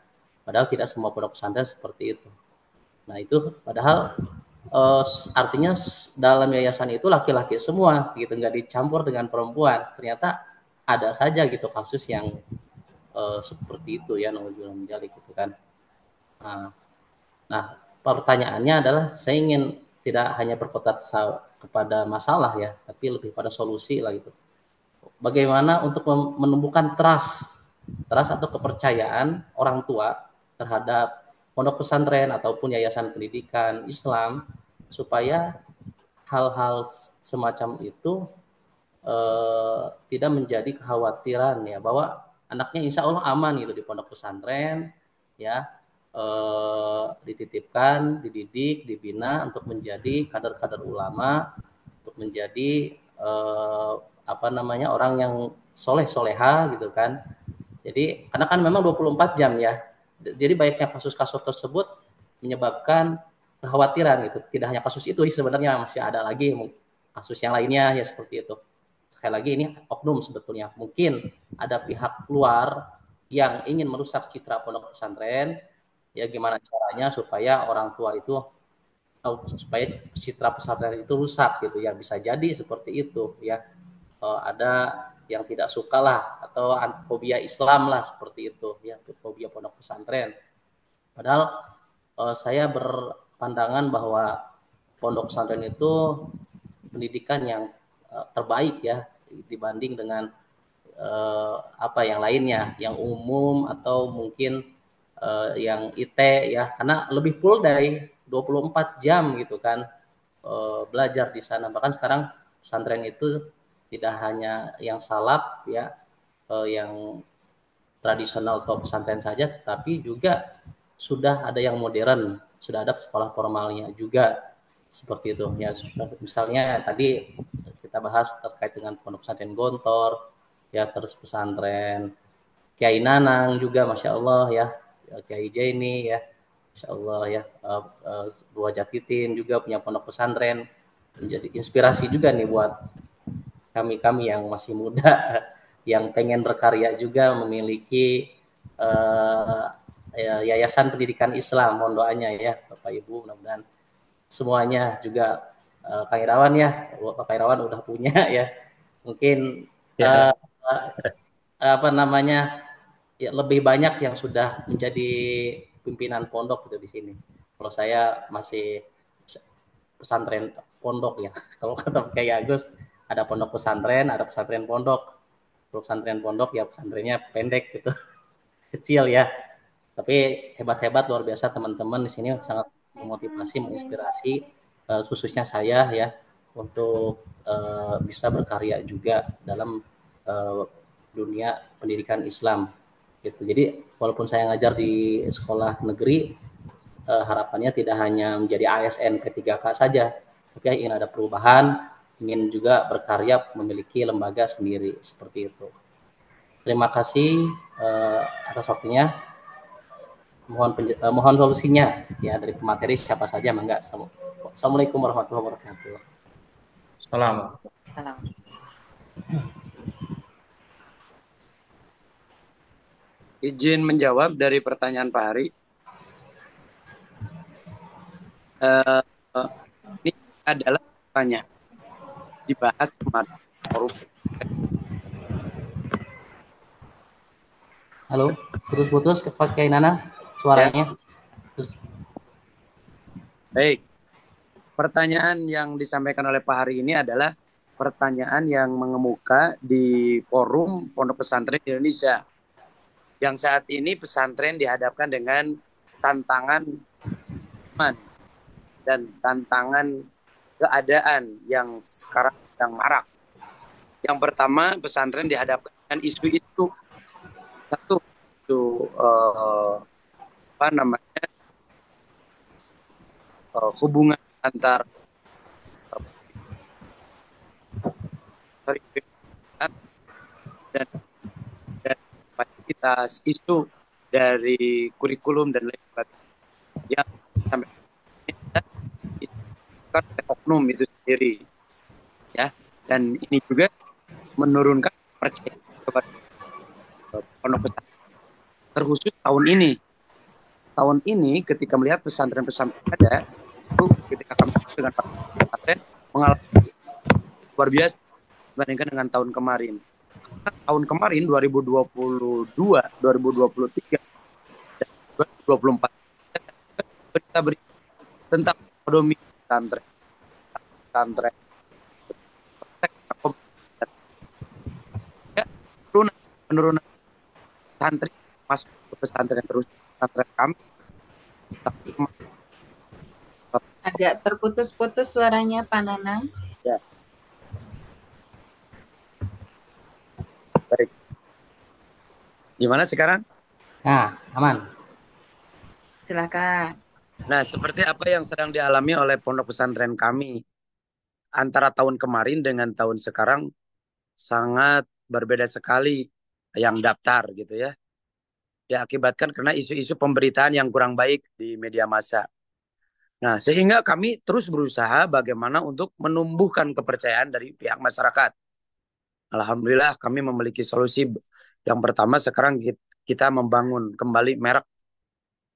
Speaker 1: Padahal tidak semua pondok pesantren seperti itu. Nah, itu padahal artinya dalam yayasan itu laki-laki semua gitu, nggak dicampur dengan perempuan. Ternyata ada saja gitu kasus yang seperti itu ya, menjalik gitu kan. Nah, pertanyaannya adalah saya ingin tidak hanya berkutat kepada masalah ya, tapi lebih pada solusi lah gitu. Bagaimana untuk menumbuhkan trust atau kepercayaan orang tua terhadap pondok pesantren ataupun yayasan pendidikan Islam, supaya hal-hal semacam itu tidak menjadi kekhawatiran ya, bahwa anaknya insya Allah aman gitu di pondok pesantren ya, dititipkan, dididik, dibina untuk menjadi kader-kader ulama, untuk menjadi orang yang soleh-soleha gitu kan. Jadi karena kan memang 24 jam ya, jadi banyaknya kasus-kasus tersebut menyebabkan kekhawatiran gitu. Tidak hanya kasus itu, sebenarnya masih ada lagi kasus yang lainnya ya seperti itu. Sekali lagi ini oknum sebetulnya. Mungkin ada pihak luar yang ingin merusak citra pondok pesantren. Ya gimana caranya supaya orang tua itu, supaya citra pesantren itu rusak gitu ya, bisa jadi seperti itu ya. Ada yang tidak suka lah, atau fobia Islam lah seperti itu ya, fobia pondok pesantren. Padahal saya berpandangan bahwa pondok pesantren itu pendidikan yang terbaik ya dibanding dengan yang lainnya, yang umum atau mungkin yang IT ya, karena lebih full dari 24 jam gitu kan belajar di sana. Bahkan sekarang pesantren itu tidak hanya yang salaf ya, yang tradisional atau pesantren saja, tetapi juga sudah ada yang modern, sudah ada sekolah formalnya juga seperti itu ya. Misalnya tadi kita bahas terkait dengan pondok pesantren Gontor ya, terus pesantren Kiai Nanang juga, Masya Allah ya, Kiai Jaini ya, Masya Allah ya, Buah Jatitin juga punya pondok pesantren, menjadi inspirasi juga nih buat kami-kami yang masih muda, yang pengen berkarya juga, memiliki yayasan pendidikan Islam. Mohon doanya ya Bapak Ibu, mudah-mudahan semuanya juga, Kak Irawan ya, Pak Irawan udah punya ya, mungkin
Speaker 8: Ya.
Speaker 1: apa namanya, ya, lebih banyak yang sudah menjadi pimpinan pondok gitu di sini. Kalau saya masih pesantren pondok ya. Kalau kata kayak Agus, ada pondok pesantren, ada pesantren pondok. Kalau pesantren pondok ya pesantrennya pendek gitu, kecil ya. Tapi hebat-hebat, luar biasa teman-teman di sini, sangat memotivasi, menginspirasi, khususnya saya ya, untuk bisa berkarya juga dalam dunia pendidikan Islam gitu. Jadi walaupun saya ngajar di sekolah negeri, harapannya tidak hanya menjadi ASN P3K saja, tapi ingin ada perubahan, ingin juga berkarya memiliki lembaga sendiri seperti itu. Terima kasih atas waktunya. Mohon solusinya ya dari pemateri siapa saja, mangga. Assalamualaikum warahmatullahi wabarakatuh.
Speaker 3: Salam.
Speaker 4: Salam.
Speaker 8: Izin menjawab dari pertanyaan Pak Hari. Ini adalah pertanyaan dibahas kemarin forum.
Speaker 1: Halo, putus-putus pakai Nana suaranya. Ya.
Speaker 8: Baik. Pertanyaan yang disampaikan oleh Pak Hari ini adalah pertanyaan yang mengemuka di forum Pondok Pesantren Indonesia. Yang saat ini pesantren dihadapkan dengan tantangan dan tantangan keadaan yang sekarang sedang marak. Yang pertama, pesantren dihadapkan dengan isu-isu. Satu, itu hubungan antar dan fasilitas, isu dari kurikulum dan lain sebagainya yang sampai ini kan oknum itu sendiri ya, dan ini juga menurunkan percaya kepada pondok pesantren, terkhusus tahun ini ketika melihat pesantren-pesantren ada itu, ketika kami dengan pesantren mengalami luar biasa dibandingkan dengan tahun kemarin. Tahun kemarin 2022, 2023, dan 2024 berita-berita tentang ekonomi pesantren, ya, penurunan santri masuk ke pesantren terus. Pesantren kami
Speaker 4: agak terputus-putus suaranya Pak Nanang.
Speaker 8: Ya. Baik. Gimana sekarang?
Speaker 1: Nah, aman.
Speaker 4: Silakan.
Speaker 8: Nah, seperti apa yang sedang dialami oleh pondok pesantren kami antara tahun kemarin dengan tahun sekarang sangat berbeda sekali yang daftar gitu ya. Diakibatkan karena isu-isu pemberitaan yang kurang baik di media massa. Nah, sehingga kami terus berusaha bagaimana untuk menumbuhkan kepercayaan dari pihak masyarakat. Alhamdulillah kami memiliki solusi. Yang pertama, sekarang kita membangun kembali merek,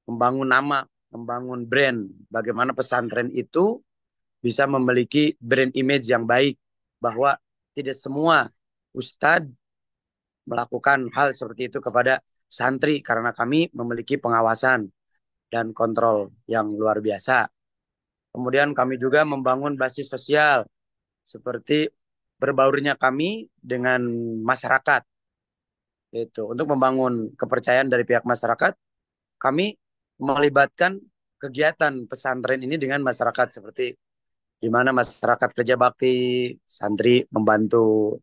Speaker 8: membangun nama, membangun brand. Bagaimana pesantren itu bisa memiliki brand image yang baik, bahwa tidak semua ustadz melakukan hal seperti itu kepada santri, karena kami memiliki pengawasan dan kontrol yang luar biasa. Kemudian kami juga membangun basis sosial, seperti berbaurnya kami dengan masyarakat. Itu untuk membangun kepercayaan dari pihak masyarakat, kami melibatkan kegiatan pesantren ini dengan masyarakat, seperti di mana masyarakat kerja bakti, santri membantu,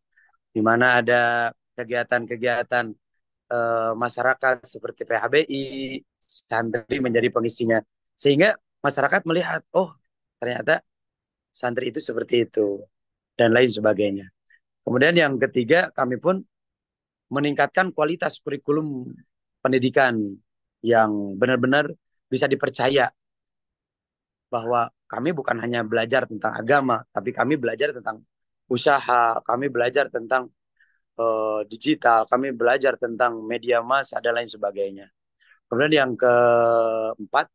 Speaker 8: di mana ada kegiatan-kegiatan masyarakat seperti PHBI, santri menjadi pengisinya, sehingga masyarakat melihat, oh ternyata santri itu seperti itu dan lain sebagainya. Kemudian yang ketiga, kami pun meningkatkan kualitas kurikulum pendidikan yang benar-benar bisa dipercaya, bahwa kami bukan hanya belajar tentang agama, tapi kami belajar tentang usaha, kami belajar tentang digital, kami belajar tentang media massa dan lain sebagainya. Kemudian yang keempat,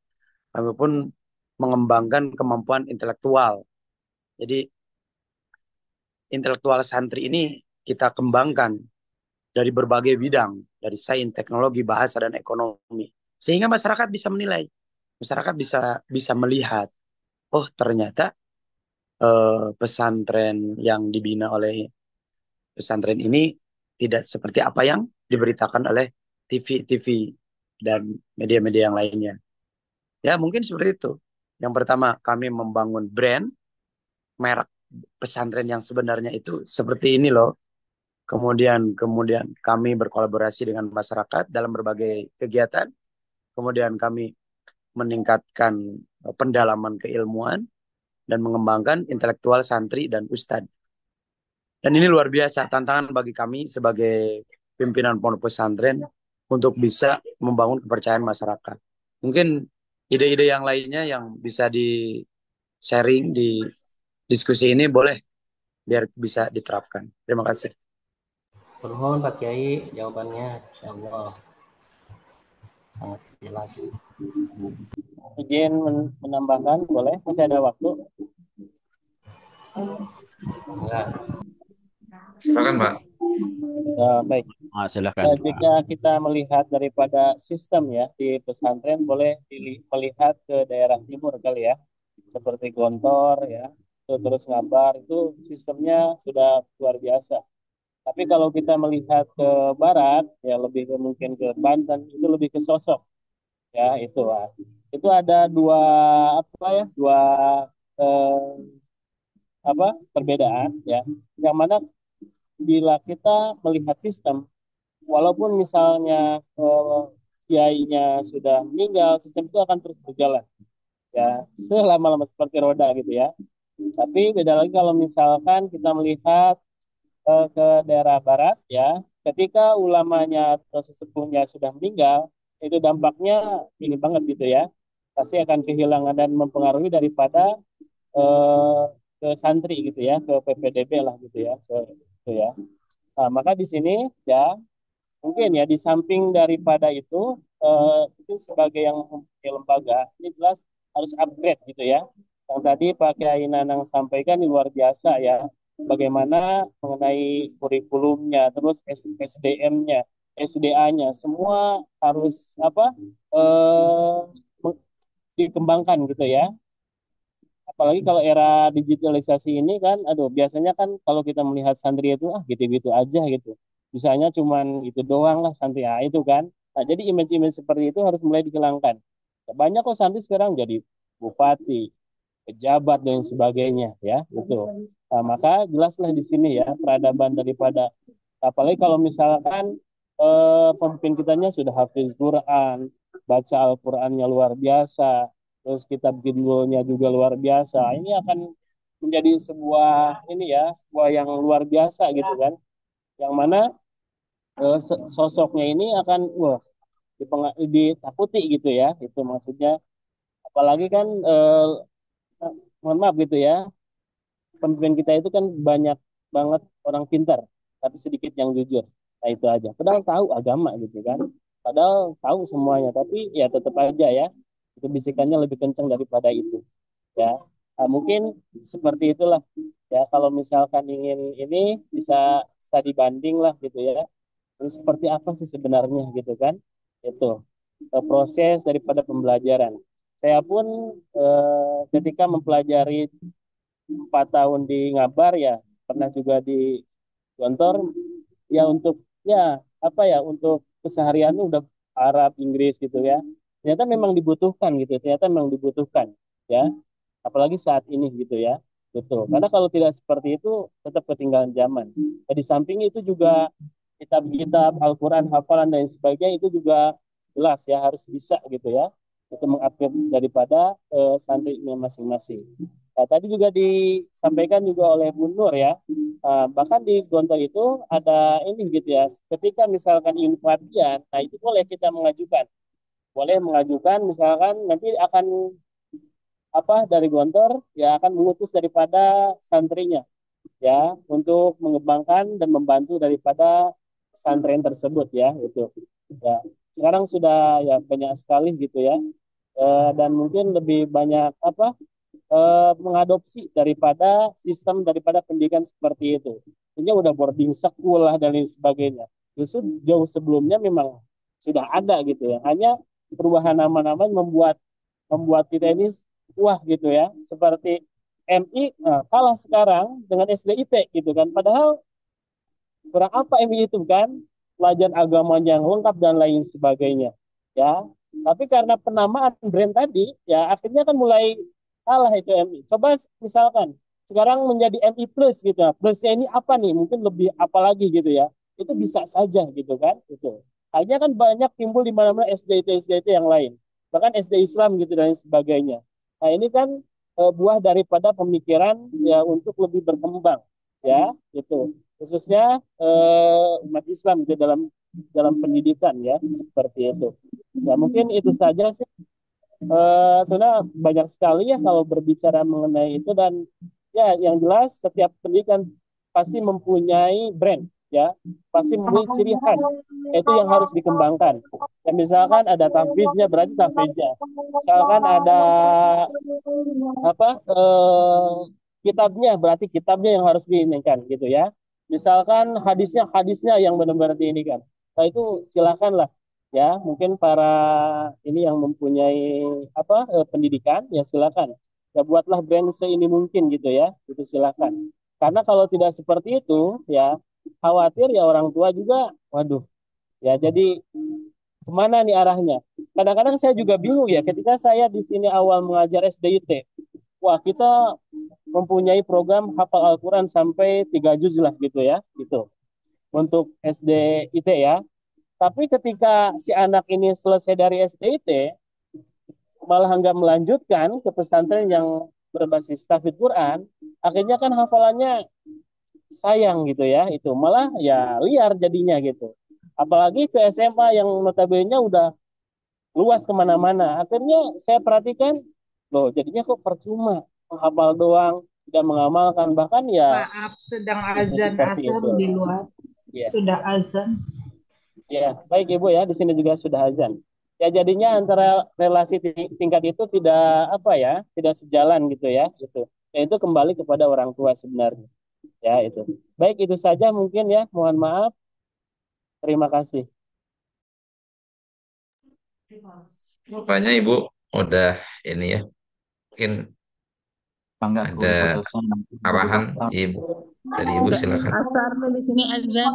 Speaker 8: kami pun mengembangkan kemampuan intelektual. Jadi intelektual santri ini kita kembangkan dari berbagai bidang, dari sains, teknologi, bahasa, dan ekonomi. Sehingga masyarakat bisa menilai, masyarakat bisa melihat, oh ternyata pesantren yang dibina oleh pesantren ini tidak seperti apa yang diberitakan oleh TV dan media-media yang lainnya. Ya mungkin seperti itu. Yang pertama, kami membangun brand, merek pesantren yang sebenarnya itu seperti ini loh. Kemudian kami berkolaborasi dengan masyarakat dalam berbagai kegiatan. Kemudian kami meningkatkan pendalaman keilmuan dan mengembangkan intelektual santri dan ustadz. Dan ini luar biasa tantangan bagi kami sebagai pimpinan pondok pesantren untuk bisa membangun kepercayaan masyarakat. Mungkin ide-ide yang lainnya yang bisa di sharing di diskusi ini boleh biar bisa diterapkan. Terima kasih.
Speaker 1: Mohon Pak Kiai jawabannya, Insya Allah sangat jelas.
Speaker 12: Izin menambahkan, boleh? Masih ada waktu?
Speaker 1: Enggak.
Speaker 3: Silakan Pak.
Speaker 12: Baik.
Speaker 11: Silakan.
Speaker 12: Jika kita melihat daripada sistem ya di pesantren, boleh melihat ke daerah timur kali ya, seperti Gontor ya, terus Ngabar, itu sistemnya sudah luar biasa. Tapi kalau kita melihat ke barat, ya lebih mungkin ke Banten, itu lebih ke sosok, ya itu lah. Itu ada dua perbedaan ya, yang mana bila kita melihat sistem, walaupun misalnya kiainya sudah meninggal, sistem itu akan terus berjalan ya selama-lama seperti roda gitu ya. Tapi beda lagi kalau misalkan kita melihat ke daerah barat ya, ketika ulamanya atau sesepuhnya sudah meninggal, itu dampaknya ini banget gitu ya, pasti akan kehilangan dan mempengaruhi daripada eh, ke santri gitu ya, ke PPDB lah gitu ya, gitu ya. Nah, maka di sini ya mungkin ya di samping daripada itu sebagai yang mempunyai lembaga ini jelas harus upgrade gitu ya. Yang tadi Pak Kiai Nanang sampaikan ini luar biasa ya. Bagaimana mengenai kurikulumnya, terus SDM-nya, SDA-nya, semua harus eh, dikembangkan gitu ya. Apalagi kalau era digitalisasi ini kan, aduh biasanya kan kalau kita melihat santri itu gitu-gitu aja gitu. Misalnya cuman itu doang lah santri itu kan. Nah, jadi image-image seperti itu harus mulai dihilangkan. Banyak kok santri sekarang jadi bupati, pejabat dan sebagainya ya, gitu. Nah, maka jelaslah di sini ya peradaban daripada, apalagi kalau misalkan pemimpin kitanya sudah hafiz Quran, baca Al-Qurannya luar biasa, terus kitab Kindle-nya juga luar biasa. Ini akan menjadi sebuah sebuah yang luar biasa gitu kan, yang mana sosoknya ini akan ditakuti gitu ya, itu maksudnya. Apalagi kan mohon maaf gitu ya, pemimpin kita itu kan banyak banget orang pintar, tapi sedikit yang jujur. Nah itu aja. Padahal tahu agama gitu kan. Padahal tahu semuanya, tapi ya tetap aja ya. Itu bisikannya lebih kencang daripada itu. Ya, nah, mungkin seperti itulah. Ya, kalau misalkan ingin ini bisa studi banding lah gitu ya. Terus seperti apa sih sebenarnya gitu kan? Itu proses daripada pembelajaran. Saya pun ketika mempelajari 4 tahun di Ngabar ya, pernah juga di Gontor ya, untuk untuk kesehariannya udah Arab Inggris gitu ya, ternyata memang dibutuhkan gitu, ternyata memang dibutuhkan ya, apalagi saat ini gitu ya, betul, karena kalau tidak seperti itu tetap ketinggalan zaman. Nah, di samping itu juga kitab-kitab Al-Quran, hafalan dan sebagainya itu juga jelas ya harus bisa gitu ya. untuk mengupgrade daripada santrinya masing-masing. Nah, tadi juga disampaikan juga oleh Bu Nur ya, bahkan di Gontor itu ada ini gitu ya, ketika misalkan ingin pelatihan, nah itu boleh mengajukan misalkan nanti akan apa dari Gontor ya akan mengutus daripada santrinya ya untuk mengembangkan dan membantu daripada pesantren tersebut ya itu ya sekarang sudah ya banyak sekali gitu ya. Dan mungkin lebih banyak apa mengadopsi daripada sistem daripada pendidikan seperti itu. Ini udah boarding school lah dan lain sebagainya. Justru jauh sebelumnya memang sudah ada gitu ya. Hanya perubahan nama-nama membuat membuat kita ini wah gitu ya. Seperti MI kalah sekarang dengan SDIT gitu kan. Padahal kurang apa MI itu kan? Pelajaran agamanya yang lengkap dan lain sebagainya. Ya, tapi karena penamaan brand tadi, ya akhirnya kan mulai kalah itu MI. Coba misalkan sekarang menjadi MI plus gitu. Plusnya ini apa nih? Mungkin lebih apa lagi gitu ya. Itu bisa saja gitu kan. Itu. Akhirnya kan banyak timbul di mana-mana SDIT yang lain. Bahkan SD Islam gitu dan sebagainya. Nah, ini kan buah daripada pemikiran ya untuk lebih berkembang ya gitu. Khususnya umat Islam gitu dalam dalam pendidikan ya seperti itu. Ya mungkin itu saja sih. Sebenarnya banyak sekali ya kalau berbicara mengenai itu dan ya yang jelas setiap pendidikan pasti mempunyai brand ya pasti mempunyai ciri khas itu yang harus dikembangkan. Ya, misalkan ada tahfidznya berarti tahfidznya. Misalkan ada apa kitabnya berarti kitabnya yang harus diinikan gitu ya. Misalkan hadisnya yang benar-benar diinikan. Nah itu silakanlah ya mungkin para ini yang mempunyai apa pendidikan ya silakan ya buatlah brand seini mungkin gitu ya itu silakan karena kalau tidak seperti itu ya khawatir ya orang tua juga waduh ya jadi kemana nih arahnya kadang-kadang saya juga bingung ya ketika saya di sini awal mengajar SDIT wah kita mempunyai program hafal Al-Quran sampai 3 juz lah gitu ya gitu untuk SDIT ya. Tapi ketika si anak ini selesai dari SDIT, malah nggak melanjutkan ke pesantren yang berbasis tahfidz Quran, akhirnya kan hafalannya sayang gitu ya, itu malah ya liar jadinya gitu. Apalagi ke SMA yang notabene udah luas kemana-mana. Akhirnya saya perhatikan, loh jadinya kok percuma, menghafal doang, tidak mengamalkan, bahkan ya
Speaker 4: Maaf, sedang
Speaker 12: itu
Speaker 4: azan
Speaker 12: seperti
Speaker 4: asar
Speaker 12: itu.
Speaker 4: di luar.
Speaker 12: Ya.
Speaker 4: Sudah azan.
Speaker 12: Ya, baik Ibu ya, di sini juga sudah azan. Ya jadinya antara relasi tingkat itu tidak apa ya, tidak sejalan gitu ya, gitu. Ya itu kembali kepada orang tua sebenarnya. Ya itu. Baik itu saja mungkin ya, mohon maaf. Terima kasih.
Speaker 3: Rupanya Ibu udah ini ya, mungkin
Speaker 13: Bangga
Speaker 3: ada
Speaker 13: keputusan
Speaker 3: arahan Ibu dari Ibu
Speaker 4: Udah
Speaker 3: silakan.
Speaker 4: asar nih di sini azan.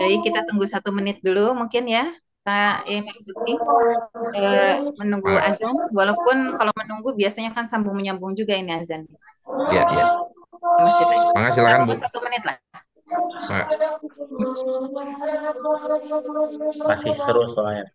Speaker 4: Jadi kita tunggu 1 menit dulu mungkin ya. Kita mengikuti menunggu
Speaker 3: Mangga.
Speaker 4: azan. Walaupun kalau menunggu biasanya kan sambung menyambung juga ini azan.
Speaker 3: Ya, ya.
Speaker 4: Di masjid lain.
Speaker 3: Mangga silakan Bu.
Speaker 4: 1 menit lah.
Speaker 3: Mangga.
Speaker 15: Masih seru soalnya.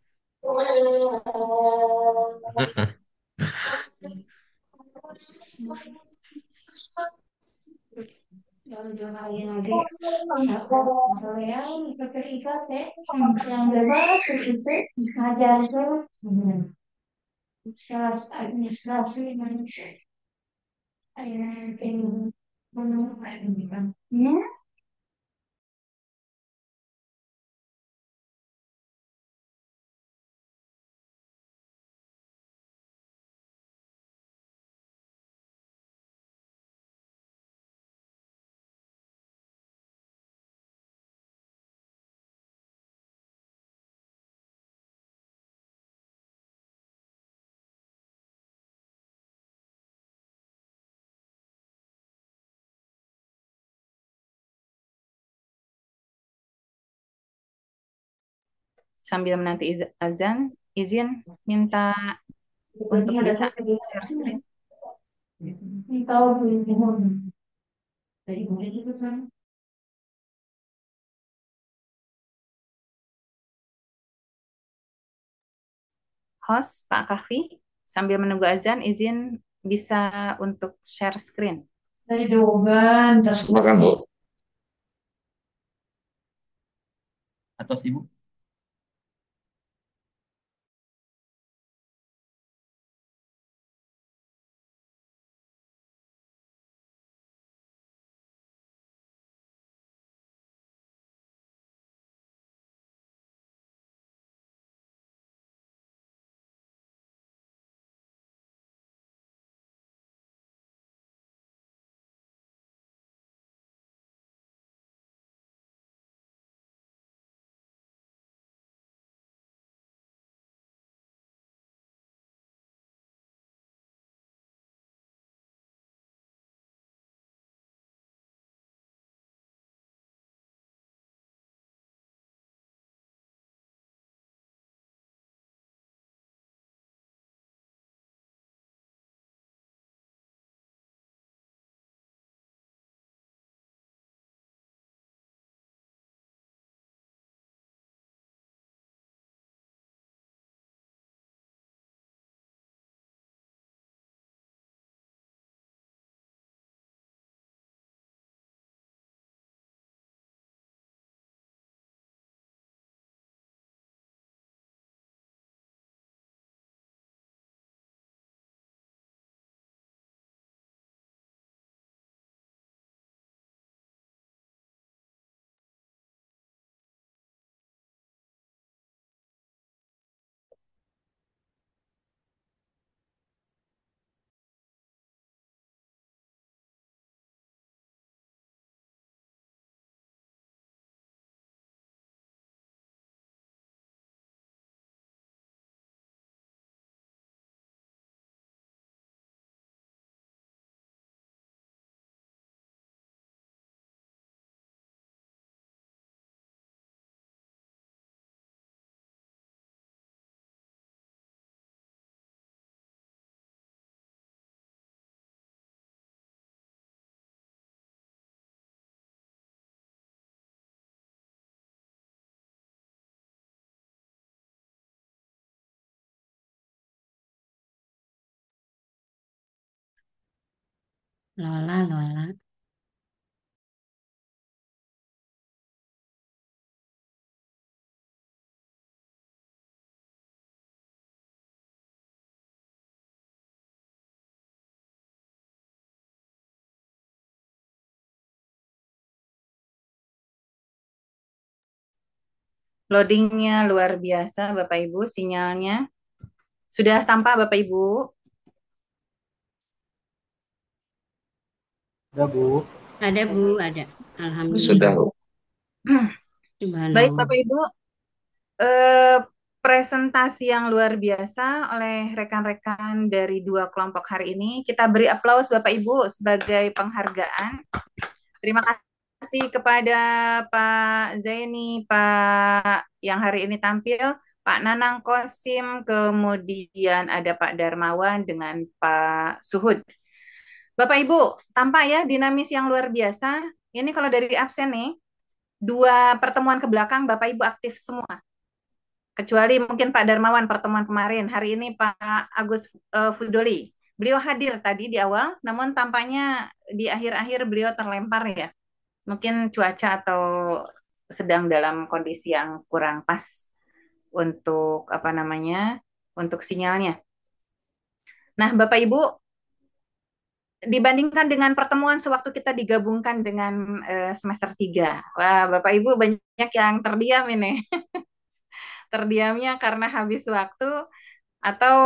Speaker 4: Sambil menanti azan, izin minta untuk bisa share screen. host Pak Kahfi, sambil menunggu azan, izin bisa untuk share screen.
Speaker 3: Silakan, Bu.
Speaker 6: Atau sibuk?
Speaker 9: Lola, Lola.
Speaker 4: Loadingnya luar biasa, Bapak Ibu, sinyalnya. Sudah tampak, Bapak Ibu?
Speaker 1: Udah, Bu.
Speaker 9: Ada Bu, ada.
Speaker 3: Sudah,
Speaker 9: Alhamdulillah.
Speaker 3: Bu.
Speaker 4: Baik,
Speaker 9: Subhanallah.
Speaker 4: Bapak Ibu, eh, presentasi yang luar biasa oleh rekan-rekan dari dua kelompok hari ini. Kita beri aplaus Bapak Ibu sebagai penghargaan. Terima kasih kepada Pak Zaini, Pak yang hari ini tampil, Pak Nanang Kosim, kemudian ada Pak Darmawan dengan Pak Suhud. Bapak Ibu, tampak ya dinamis yang luar biasa. Ini kalau dari absen nih, dua pertemuan ke belakang Bapak Ibu aktif semua. Kecuali mungkin Pak Darmawan pertemuan kemarin. Hari ini Pak Agus Fudoli. Beliau hadir tadi di awal, namun tampaknya di akhir-akhir beliau terlempar ya. Mungkin cuaca atau sedang dalam kondisi yang kurang pas untuk apa namanya, untuk sinyalnya. Nah, Bapak Ibu, dibandingkan dengan pertemuan sewaktu kita digabungkan dengan semester 3. Wah, Bapak Ibu banyak yang terdiam ini. Terdiamnya karena habis waktu atau